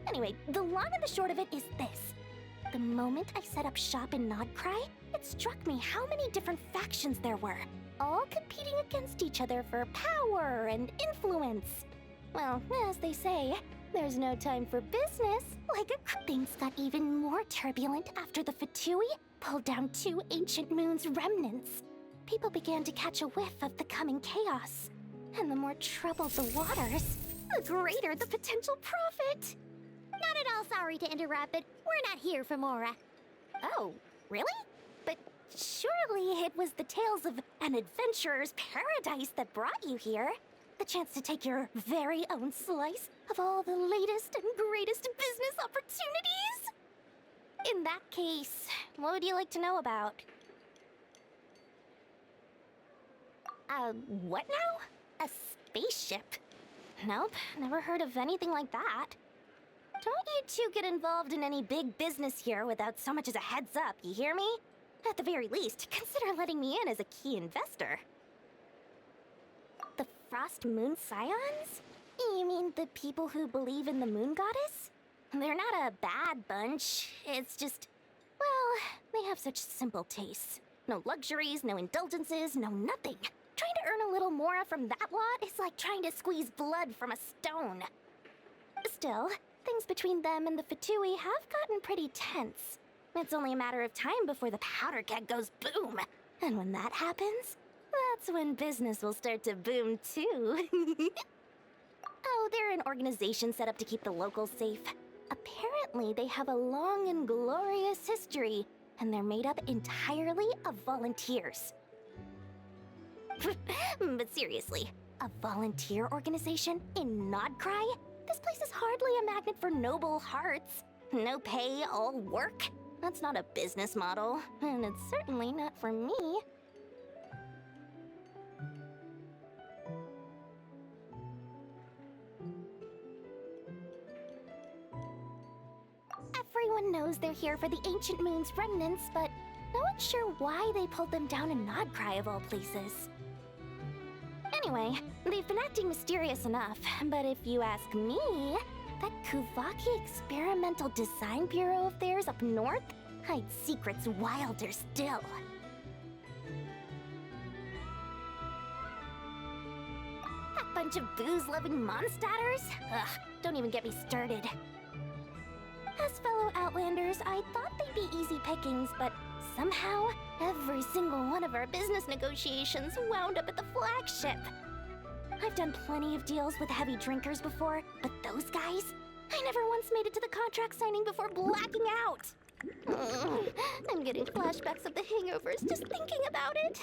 Anyway, the long and the short of it is this. The moment I set up shop in Not Cry, it struck me how many different factions there were, all competing against each other for power and influence. Well, as they say, there's no time for business. Things got even more turbulent after the Fatui pulled down 2 ancient moon's remnants. People began to catch a whiff of the coming chaos. And the more troubled the waters, the greater the potential profit. Not at all sorry to interrupt, but we're not here for Mora. Oh, really? But surely it was the tales of an adventurer's paradise that brought you here. The chance to take your very own slice of all the latest and greatest business opportunities? In that case, what would you like to know about? What now? A spaceship? Nope, never heard of anything like that. Don't you two get involved in any big business here without so much as a heads up, you hear me? At the very least, consider letting me in as a key investor. The Frost Moon Scions? You mean the people who believe in the Moon Goddess? They're not a bad bunch, it's just... well, they have such simple tastes. No luxuries, no indulgences, no nothing. Trying to earn a little more from that lot is like trying to squeeze blood from a stone. Still, things between them and the Fatui have gotten pretty tense. It's only a matter of time before the powder keg goes boom. And when that happens, that's when business will start to boom too. Oh, they're an organization set up to keep the locals safe. Apparently, they have a long and glorious history, and they're made up entirely of volunteers. But seriously, a volunteer organization in Not Cry? This place is hardly a magnet for noble hearts. No pay, all work. That's not a business model, and it's certainly not for me. Everyone knows they're here for the Ancient Moon's remnants, but no one's sure why they pulled them down in Not Cry of all places. Anyway, they've been acting mysterious enough, but if you ask me, That Kuvaki Experimental Design Bureau of theirs up north hides secrets wilder still. That bunch of booze-loving monsters? Ugh, don't even get me started. As fellow Outlanders, I thought they'd be easy pickings, but somehow, every single one of our business negotiations wound up at the flagship. I've done plenty of deals with heavy drinkers before, but those guys? I never once made it to the contract signing before blacking out. I'm getting flashbacks of the hangovers just thinking about it.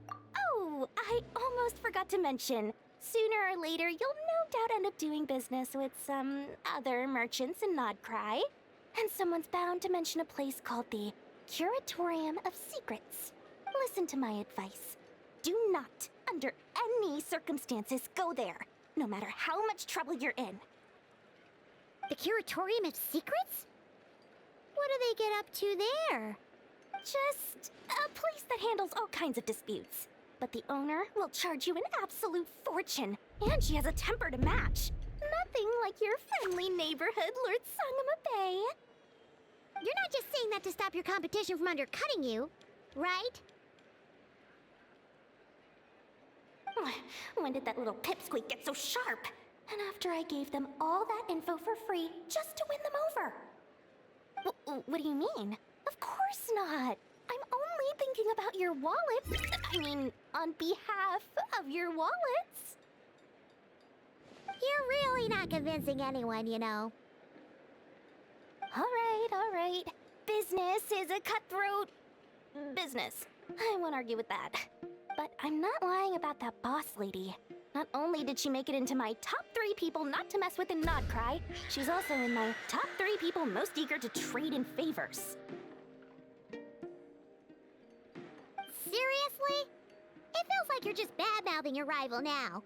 Oh, I almost forgot to mention. Sooner or later, you'll no doubt end up doing business with some other merchants in Nodcry. And someone's bound to mention a place called the Curatorium of Secrets. Listen to my advice. Do not, under any circumstances, go there, no matter how much trouble you're in. The Curatorium of Secrets? What do they get up to there? Just a place that handles all kinds of disputes. But the owner will charge you an absolute fortune, and she has a temper to match. Nothing like your friendly neighborhood, Lord Sangama Bay. You're not just saying that to stop your competition from undercutting you, right? When did that little pipsqueak get so sharp? And after I gave them all that info for free just to win them over. What do you mean? Of course not. I'm only thinking about your wallets. I mean, on behalf of your wallets. You're really not convincing anyone, you know. All right. Business is a cutthroat business. I won't argue with that. But I'm not lying about that boss lady. Not only did she make it into my top 3 people not to mess with in Nodcry, she's also in my top 3 people most eager to trade in favors. Seriously? It feels like you're just bad-mouthing your rival now.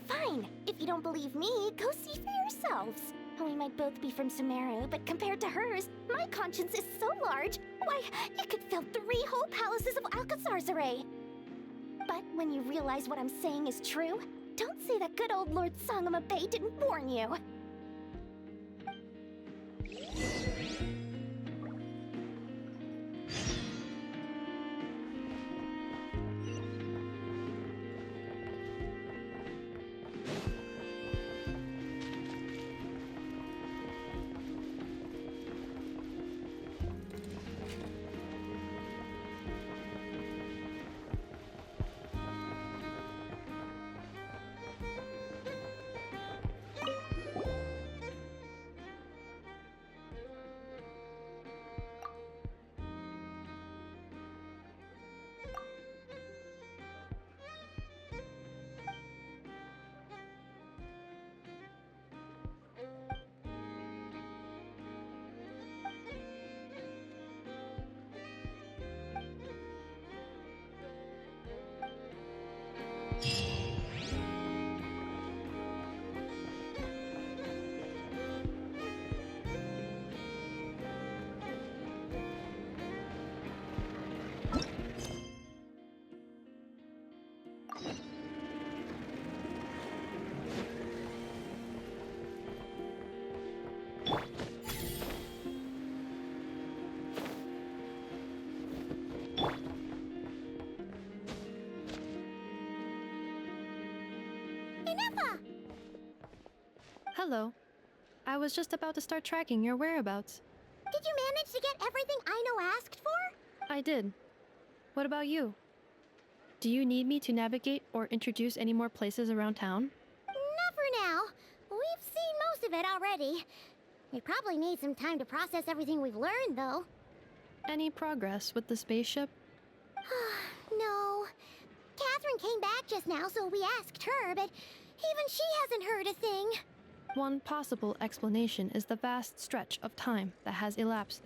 Fine. If you don't believe me, go see for yourselves. We might both be from Sumeru, but compared to hers, my conscience is so large, why, it could fill 3 whole palaces of Alcazar's. But when you realize what I'm saying is true, don't say that good old Lord Sangama Bay didn't warn you. Hello. I was just about to start tracking your whereabouts. Did you manage to get everything Aino asked for? I did. What about you? Do you need me to navigate or introduce any more places around town? Not for now. We've seen most of it already. We probably need some time to process everything we've learned, though. Any progress with the spaceship? No. Catherine came back just now, so we asked her, but even she hasn't heard a thing. One possible explanation is the vast stretch of time that has elapsed.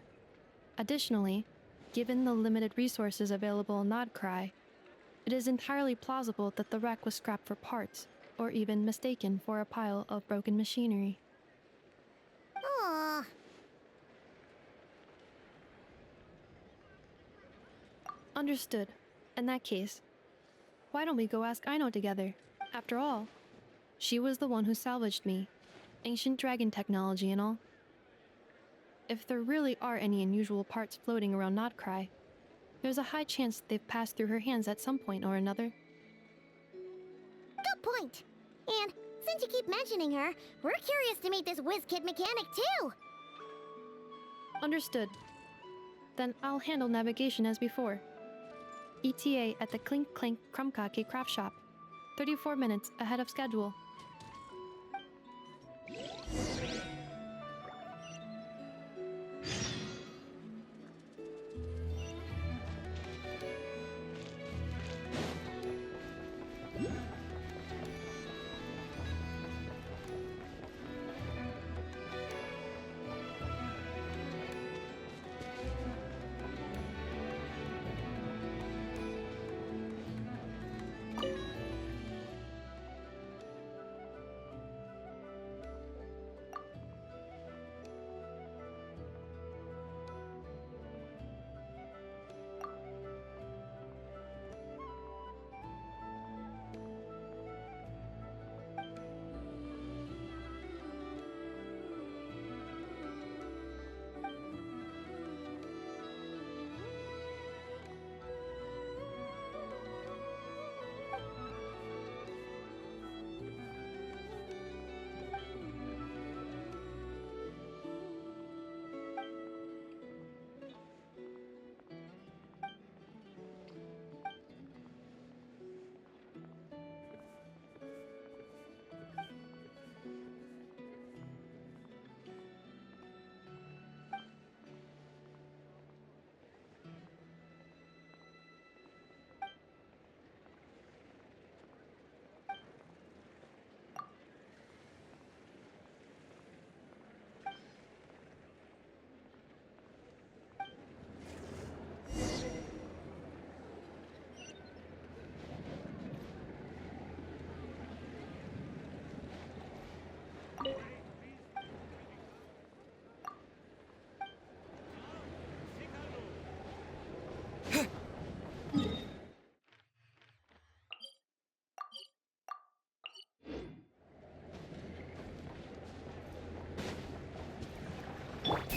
Additionally, given the limited resources available in Nodcry, it is entirely plausible that the wreck was scrapped for parts, or even mistaken for a pile of broken machinery. Aww. Understood. In that case, why don't we go ask Aino together? After all, she was the one who salvaged me, ancient dragon technology and all. If there really are any unusual parts floating around Notcry, there's a high chance they've passed through her hands at some point or another. Good point. And since you keep mentioning her, we're curious to meet this whiz-kid mechanic too. Understood. Then I'll handle navigation as before. ETA at the Clink Clink Krumkake craft shop. 34 minutes ahead of schedule.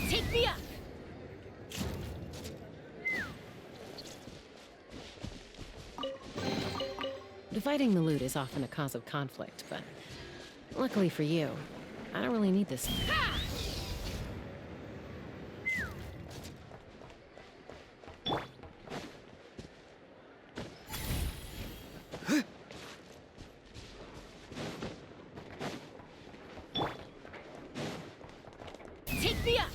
Take me up! Dividing the loot is often a cause of conflict, but luckily for you, I don't really need this. Take me up!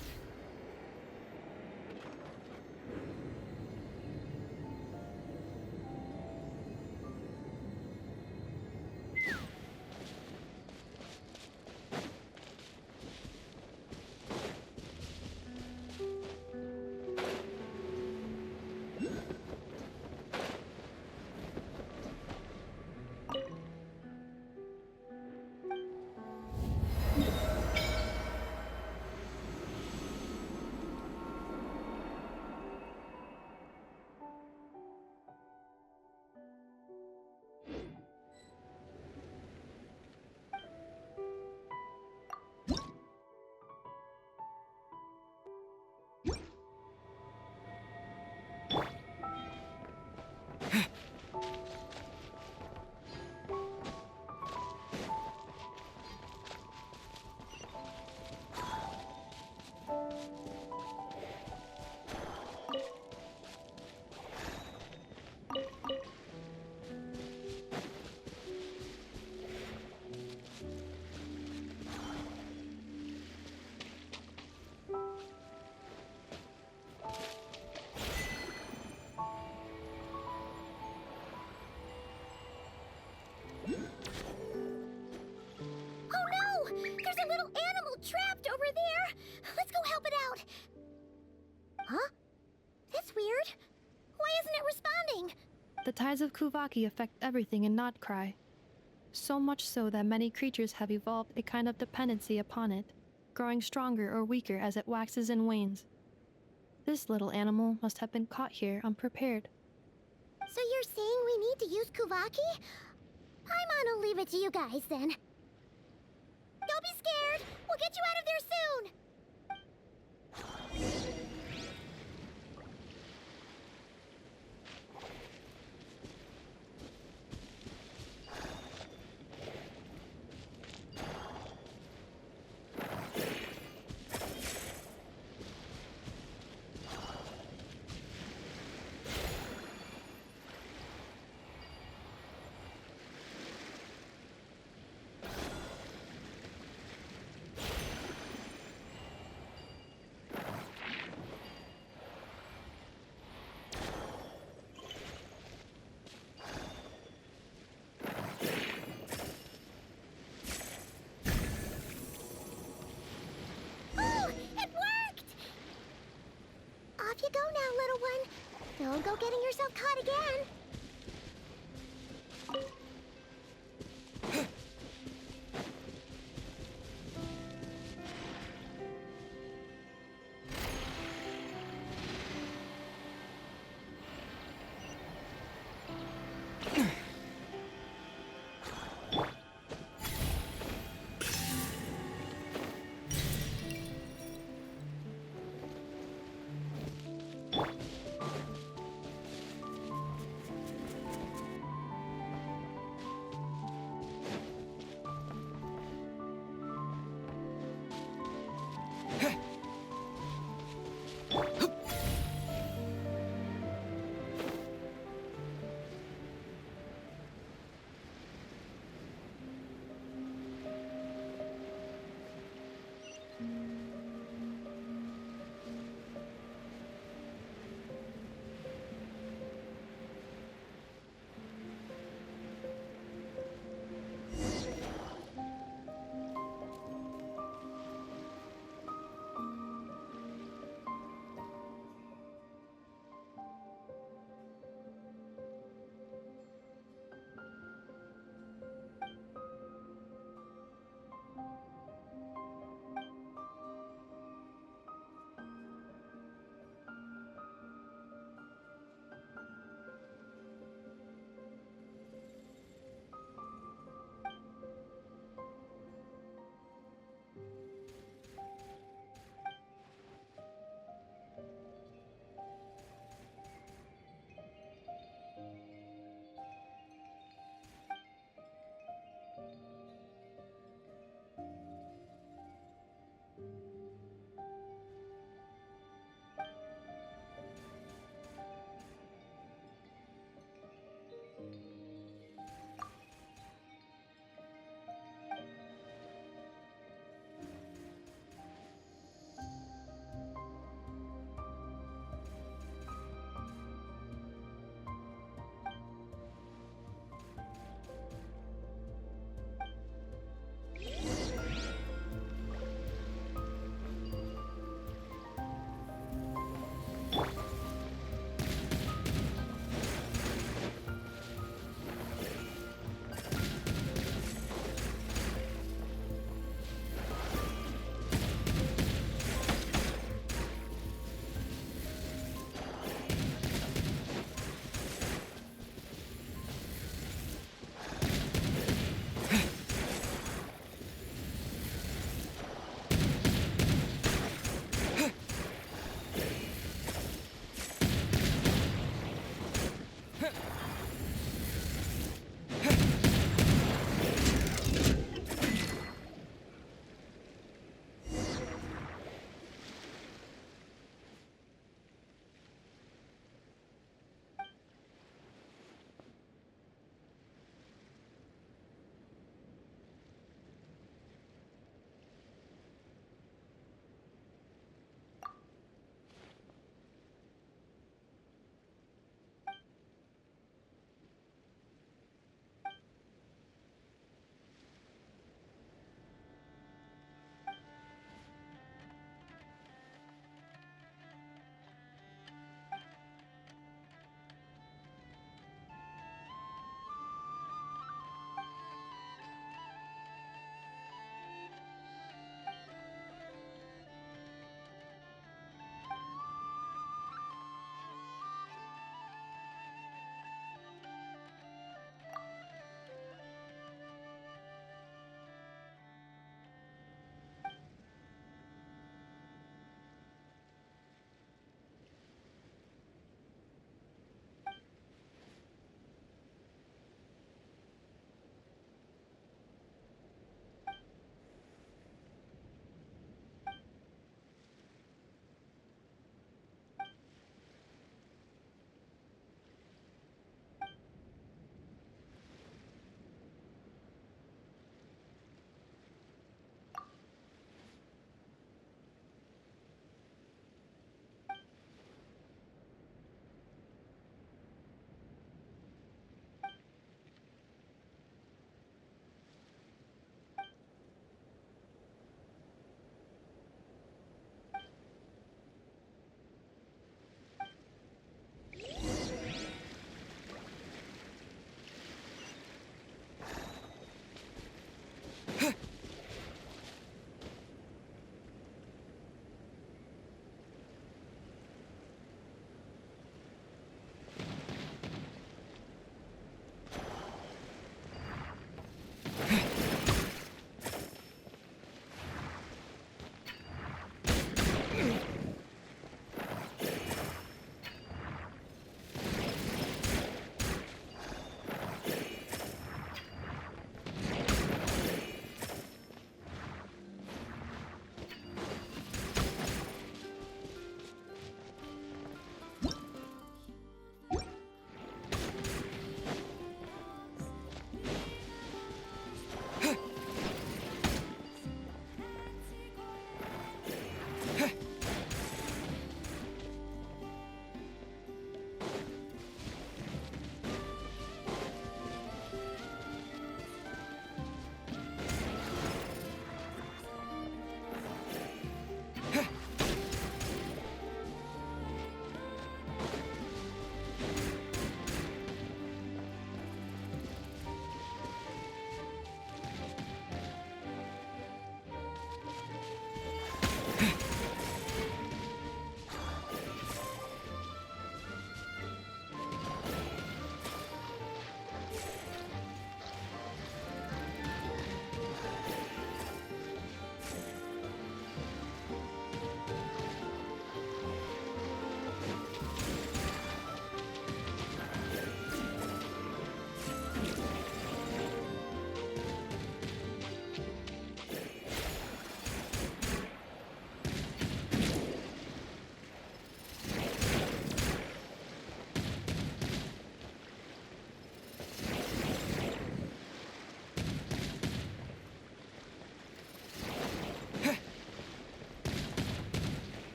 The tides of Kuvaki affect everything in Notcry. So much so that many creatures have evolved a kind of dependency upon it, growing stronger or weaker as it waxes and wanes. This little animal must have been caught here unprepared. So you're saying we need to use Kuvaki? Paimon will leave it to you guys then. Don't be scared! We'll get you out of there soon! Off you go now, little one. Don't go getting yourself caught again.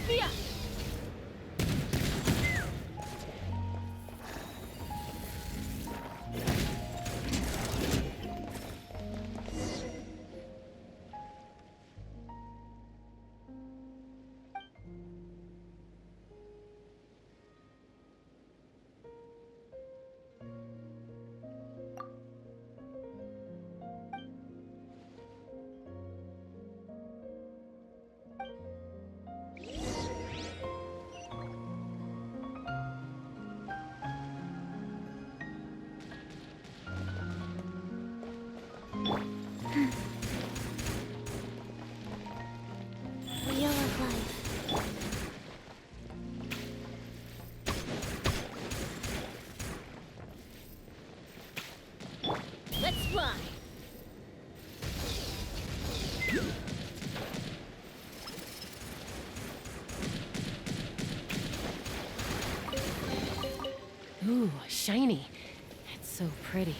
Via! Wheel of life. Let's fly. Ooh, shiny. It's so pretty.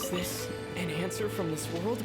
Is this an answer from this world?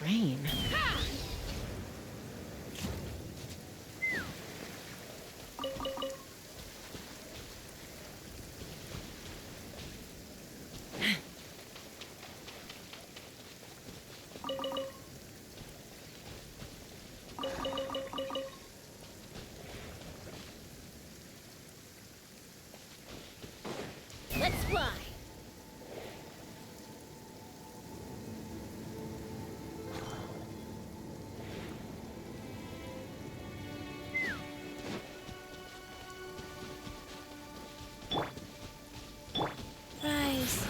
Rain. Let's fly. Rise.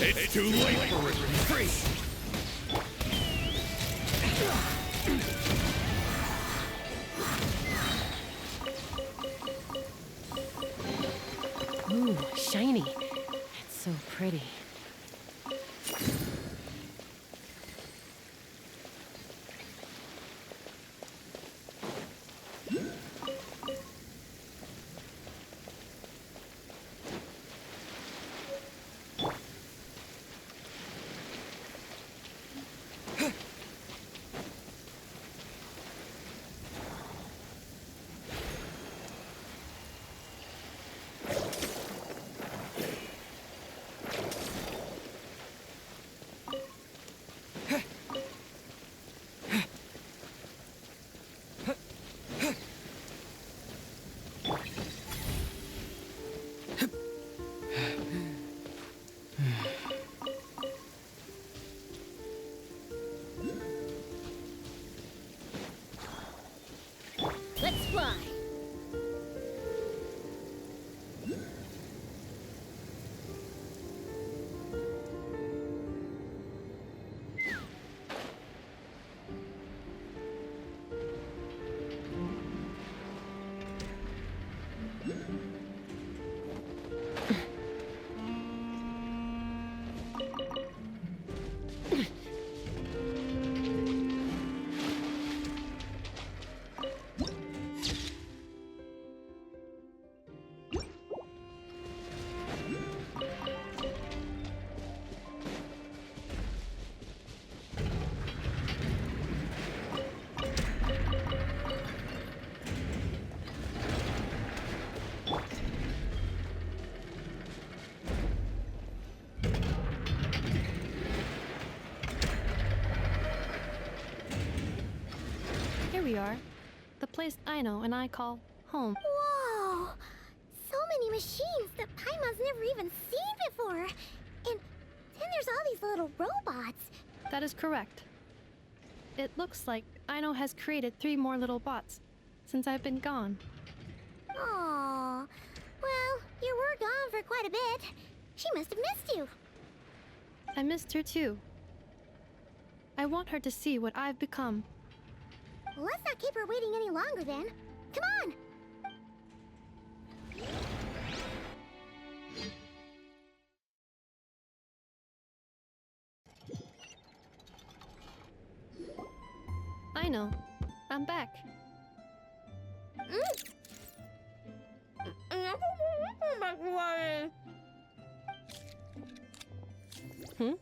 It's too late for retreat! Ooh, shiny. It's so pretty. Fine. Here we are. The place Aino and I call home. Whoa! So many machines that Paimon's never even seen before. And then there's all these little robots. That is correct. It looks like Aino has created 3 more little bots since I've been gone. Aww. Well, you were gone for quite a bit. She must have missed you. I missed her too. I want her to see what I've become. Well, let's not keep her waiting any longer then. Come on! Aino, I'm back. Hmm?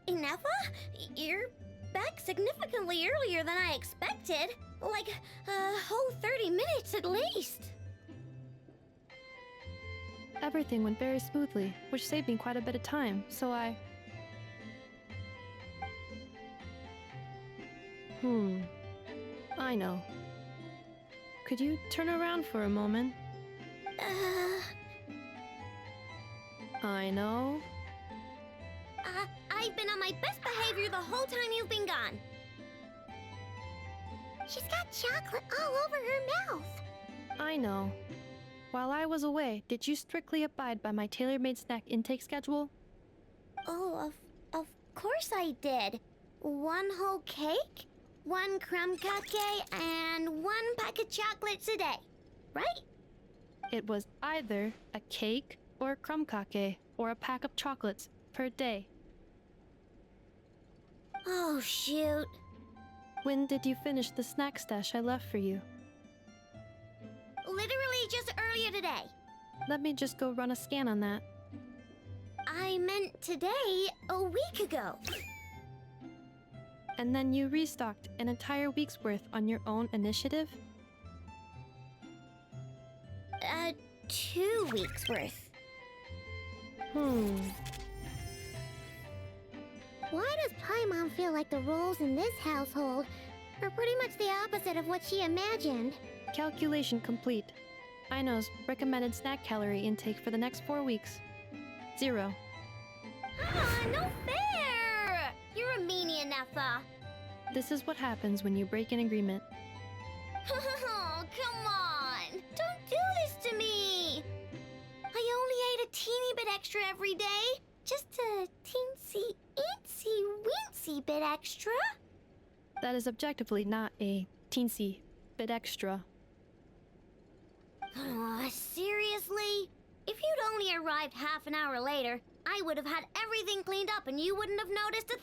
Ineffa? You're back significantly earlier than I expected. Like a whole 30 minutes at least. Everything went very smoothly, which saved me quite a bit of time, so I know. Could you turn around for a moment? I know. I've been on my best behavior the whole time you've been gone. She's got chocolate all over her mouth. I know. While I was away, did you strictly abide by my tailor-made snack intake schedule? Oh, of course I did. 1 whole cake, 1 crumb cupcake, and 1 pack of chocolates a day, right? It was either a cake or a crumb cake or a pack of chocolates per day. Oh, shoot. When did you finish the snack stash I left for you? Literally just earlier today. Let me just go run a scan on that. I meant today, a week ago. And then you restocked an entire week's worth on your own initiative? 2 weeks worth. Why does Paimon feel like the roles in this household are pretty much the opposite of what she imagined? Calculation complete. Aino's recommended snack calorie intake for the next 4 weeks. 0. No fair! You're a meanie, Ineffa. This is what happens when you break an agreement. Oh, come on! Don't do this to me! I only ate a teeny bit extra every day. Just a teensy bit extra. That is objectively not a teensy bit extra. Seriously? If you'd only arrived half an hour later, I would have had everything cleaned up and you wouldn't have noticed a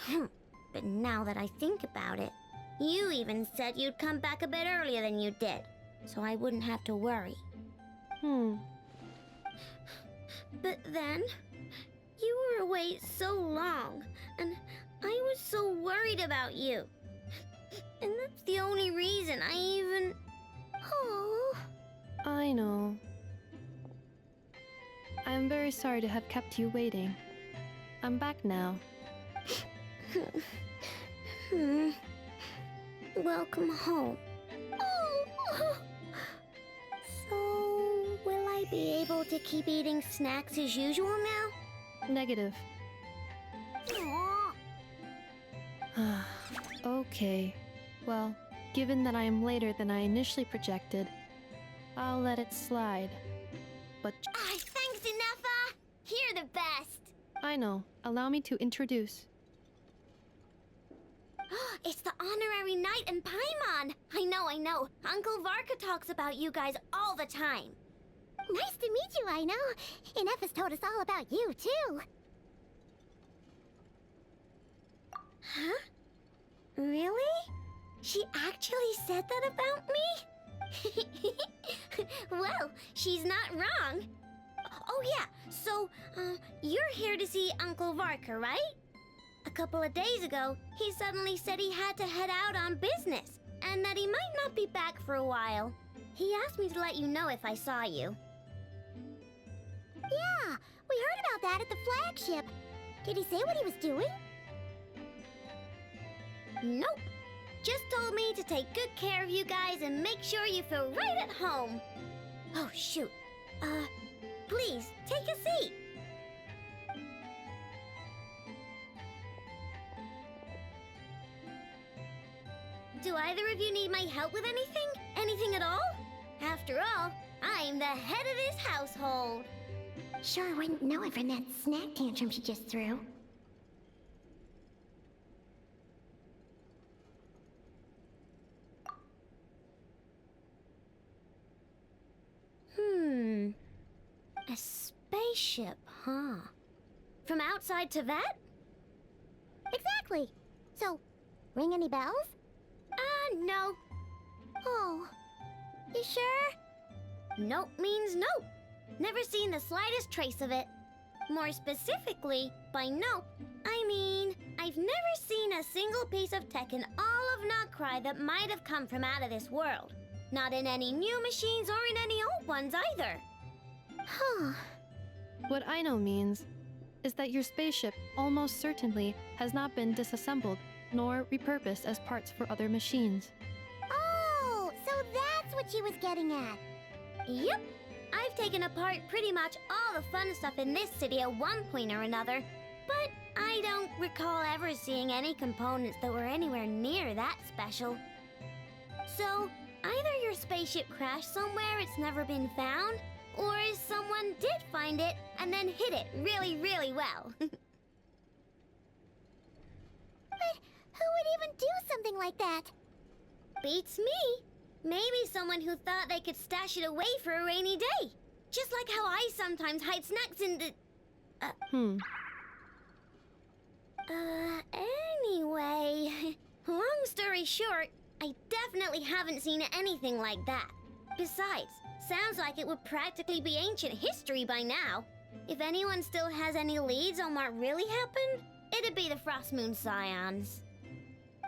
thing. But now that I think about it, you even said you'd come back a bit earlier than you did, so I wouldn't have to worry. But then, you were away so long, and I was so worried about you. And that's the only reason I even... Oh. I know. I am very sorry to have kept you waiting. I'm back now. Welcome home. Oh. So, will I be able to keep eating snacks as usual now? Negative. Aww. Okay. Well, given that I am later than I initially projected, I'll let it slide. But Thanks, Inefa! You're the best! I know. Allow me to introduce. It's the honorary knight and Paimon! I know. Uncle Varka talks about you guys all the time. Nice to meet you, I know. Inefa's told us all about you, too. Huh? Really? She actually said that about me? Well, she's not wrong. Oh yeah, so, you're here to see Uncle Varka, right? A couple of days ago, he suddenly said he had to head out on business, and that he might not be back for a while. He asked me to let you know if I saw you. Yeah, we heard about that at the flagship. Did he say what he was doing? Nope. Just told me to take good care of you guys and make sure you feel right at home. Oh, shoot. Please, take a seat. Do either of you need my help with anything? Anything at all? After all, I'm the head of this household. Sure wouldn't know it from that snack tantrum she just threw. A spaceship, huh? From outside to that? Exactly. So, ring any bells? No. Oh, you sure? Nope means nope. Never seen the slightest trace of it. More specifically, by nope, I mean, I've never seen a single piece of tech in all of Notcry that might have come from out of this world. Not in any new machines or in any old ones either. Huh. What I know means is that your spaceship almost certainly has not been disassembled nor repurposed as parts for other machines. Oh, so that's what she was getting at. Yep. I've taken apart pretty much all the fun stuff in this city at one point or another, but I don't recall ever seeing any components that were anywhere near that special. So, either your spaceship crashed somewhere it's never been found, or someone did find it and then hid it really, really well. But who would even do something like that? Beats me. Maybe someone who thought they could stash it away for a rainy day. Just like how I sometimes hide snacks in the... Anyway... Long story short, I definitely haven't seen anything like that. Besides, sounds like it would practically be ancient history by now. If anyone still has any leads on what really happened, it'd be the Frost Moon Scions.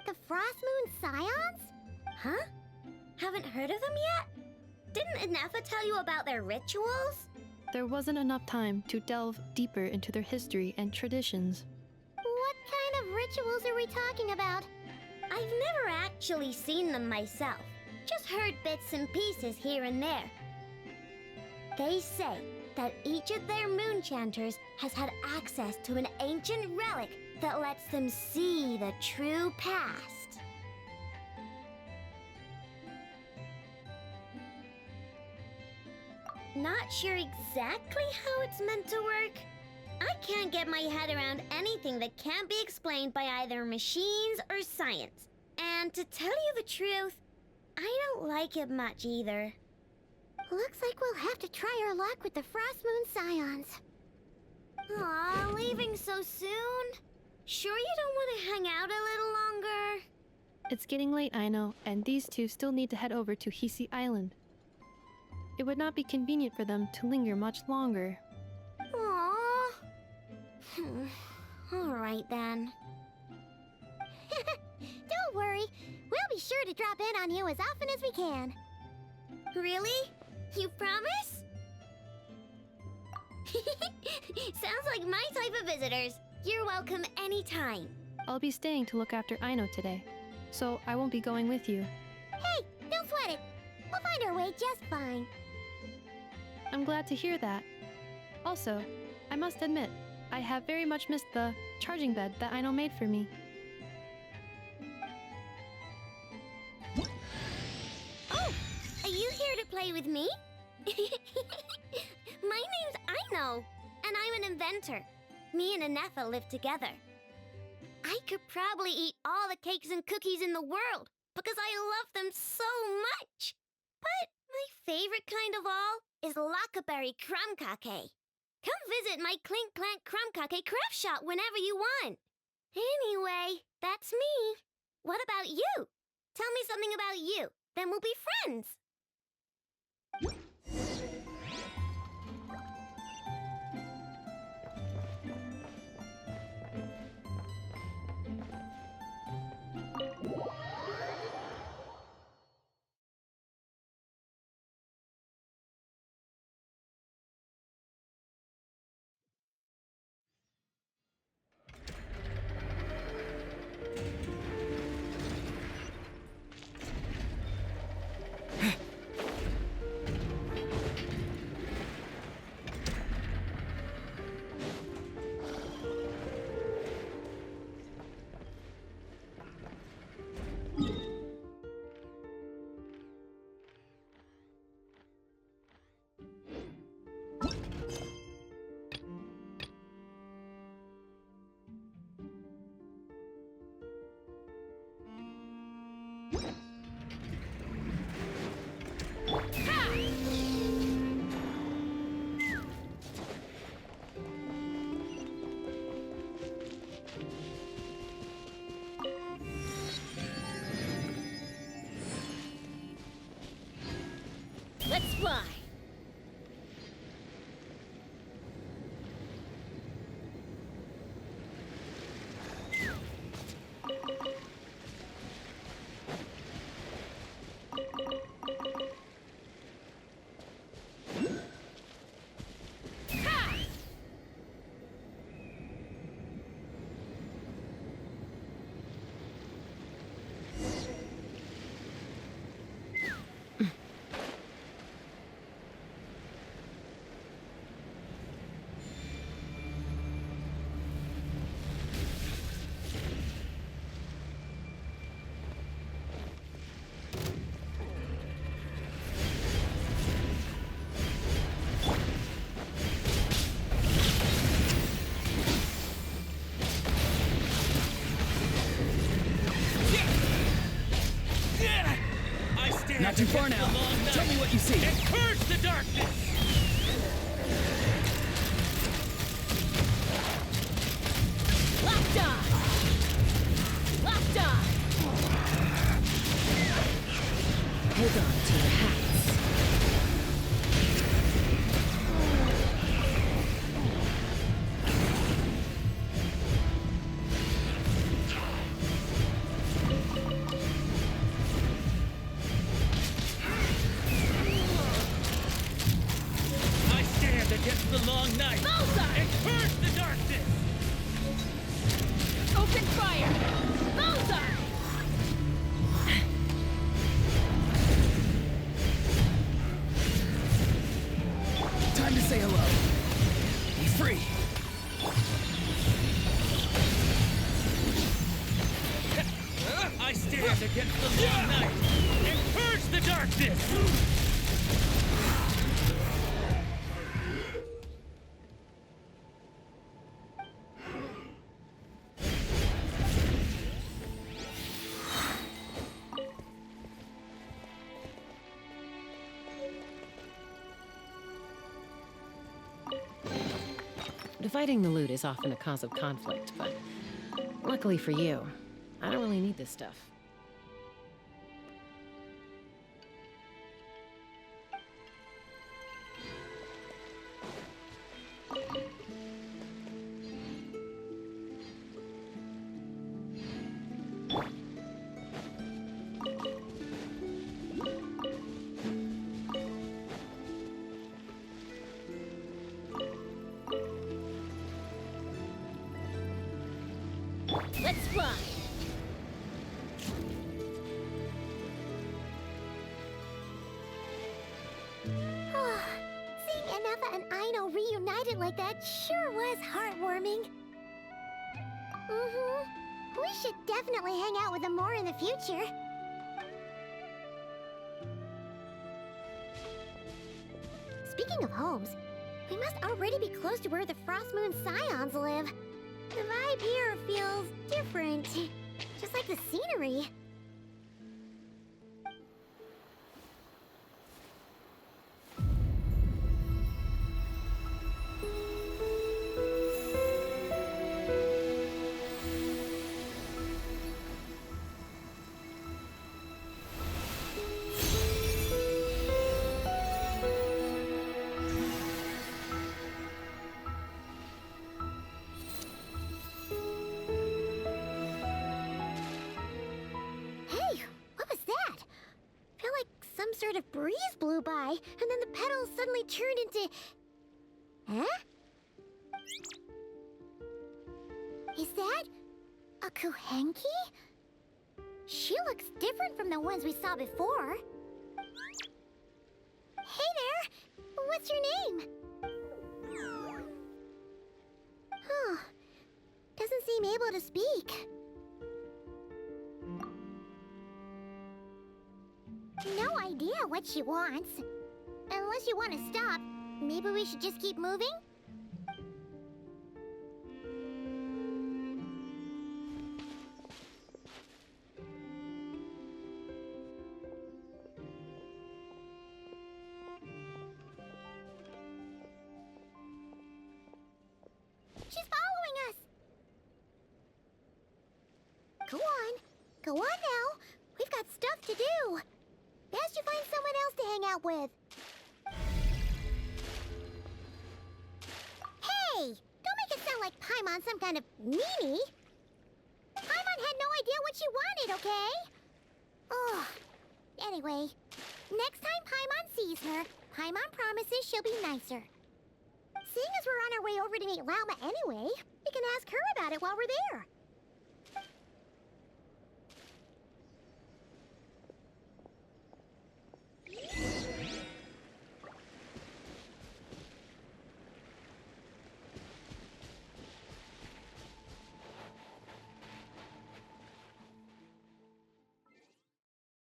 The Frost Moon Scions? Huh? Haven't heard of them yet? Didn't Inefa tell you about their rituals? There wasn't enough time to delve deeper into their history and traditions. What kind of rituals are we talking about? I've never actually seen them myself. Just heard bits and pieces here and there. They say that each of their moon chanters has had access to an ancient relic that lets them see the true past. Not sure exactly how it's meant to work. I can't get my head around anything that can't be explained by either machines or science. And to tell you the truth, I don't like it much either. Looks like we'll have to try our luck with the Frost Moon Scions. Aw, leaving so soon? Sure you don't want to hang out a little longer? It's getting late, I know, and these two still need to head over to Hisi Island. It would not be convenient for them to linger much longer. Aww. Alright then. Don't worry. We'll be sure to drop in on you as often as we can. Really? You promise? Sounds like my type of visitors. You're welcome anytime. I'll be staying to look after Aino today, so I won't be going with you. Hey, don't sweat it. We'll find our way just fine. I'm glad to hear that. Also, I must admit, I have very much missed the charging bed that Aino made for me. here to play with me? My name's Aino, and I'm an inventor. Me and Anefa live together. I could probably eat all the cakes and cookies in the world because I love them so much. But my favorite kind of all is Lockaberry Crumb Cake. Come visit my Clink Clank Crumb Cake craft shop whenever you want. Anyway, that's me. What about you? Tell me something about you, then we'll be friends. Let's fly! Not too far now. Tell me what you see. And purge the darkness! Locked on! Locked on! Hold on to your hats. Against the long night! Bullseye! And purge the darkness! Open fire! Bullseye! Time to say hello. Be free. I stand against the long night! And purge the darkness! Dividing the loot is often a cause of conflict, but luckily for you, I don't really need this stuff. Let's fly! Seeing Anefa and Aino reunited like that sure was heartwarming. We should definitely hang out with them more in the future. Speaking of homes, we must already be close to where the Frost Moon Scions live. The vibe here feels different, just like the scenery. Sort of breeze blew by, and then the petals suddenly turned into... Huh? Is that a Kuhenki? She looks different from the ones we saw before. Hey there! What's your name? Huh. Doesn't seem able to speak. No idea what she wants. Unless you want to stop, maybe we should just keep moving? She's following us! Go on. Go on now. We've got stuff to do. Best you find someone else to hang out with. Hey! Don't make it sound like Paimon's some kind of meanie. Paimon had no idea what she wanted, okay? Oh. Anyway, next time Paimon sees her, Paimon promises she'll be nicer. Seeing as we're on our way over to meet Lauma anyway, we can ask her about it while we're there.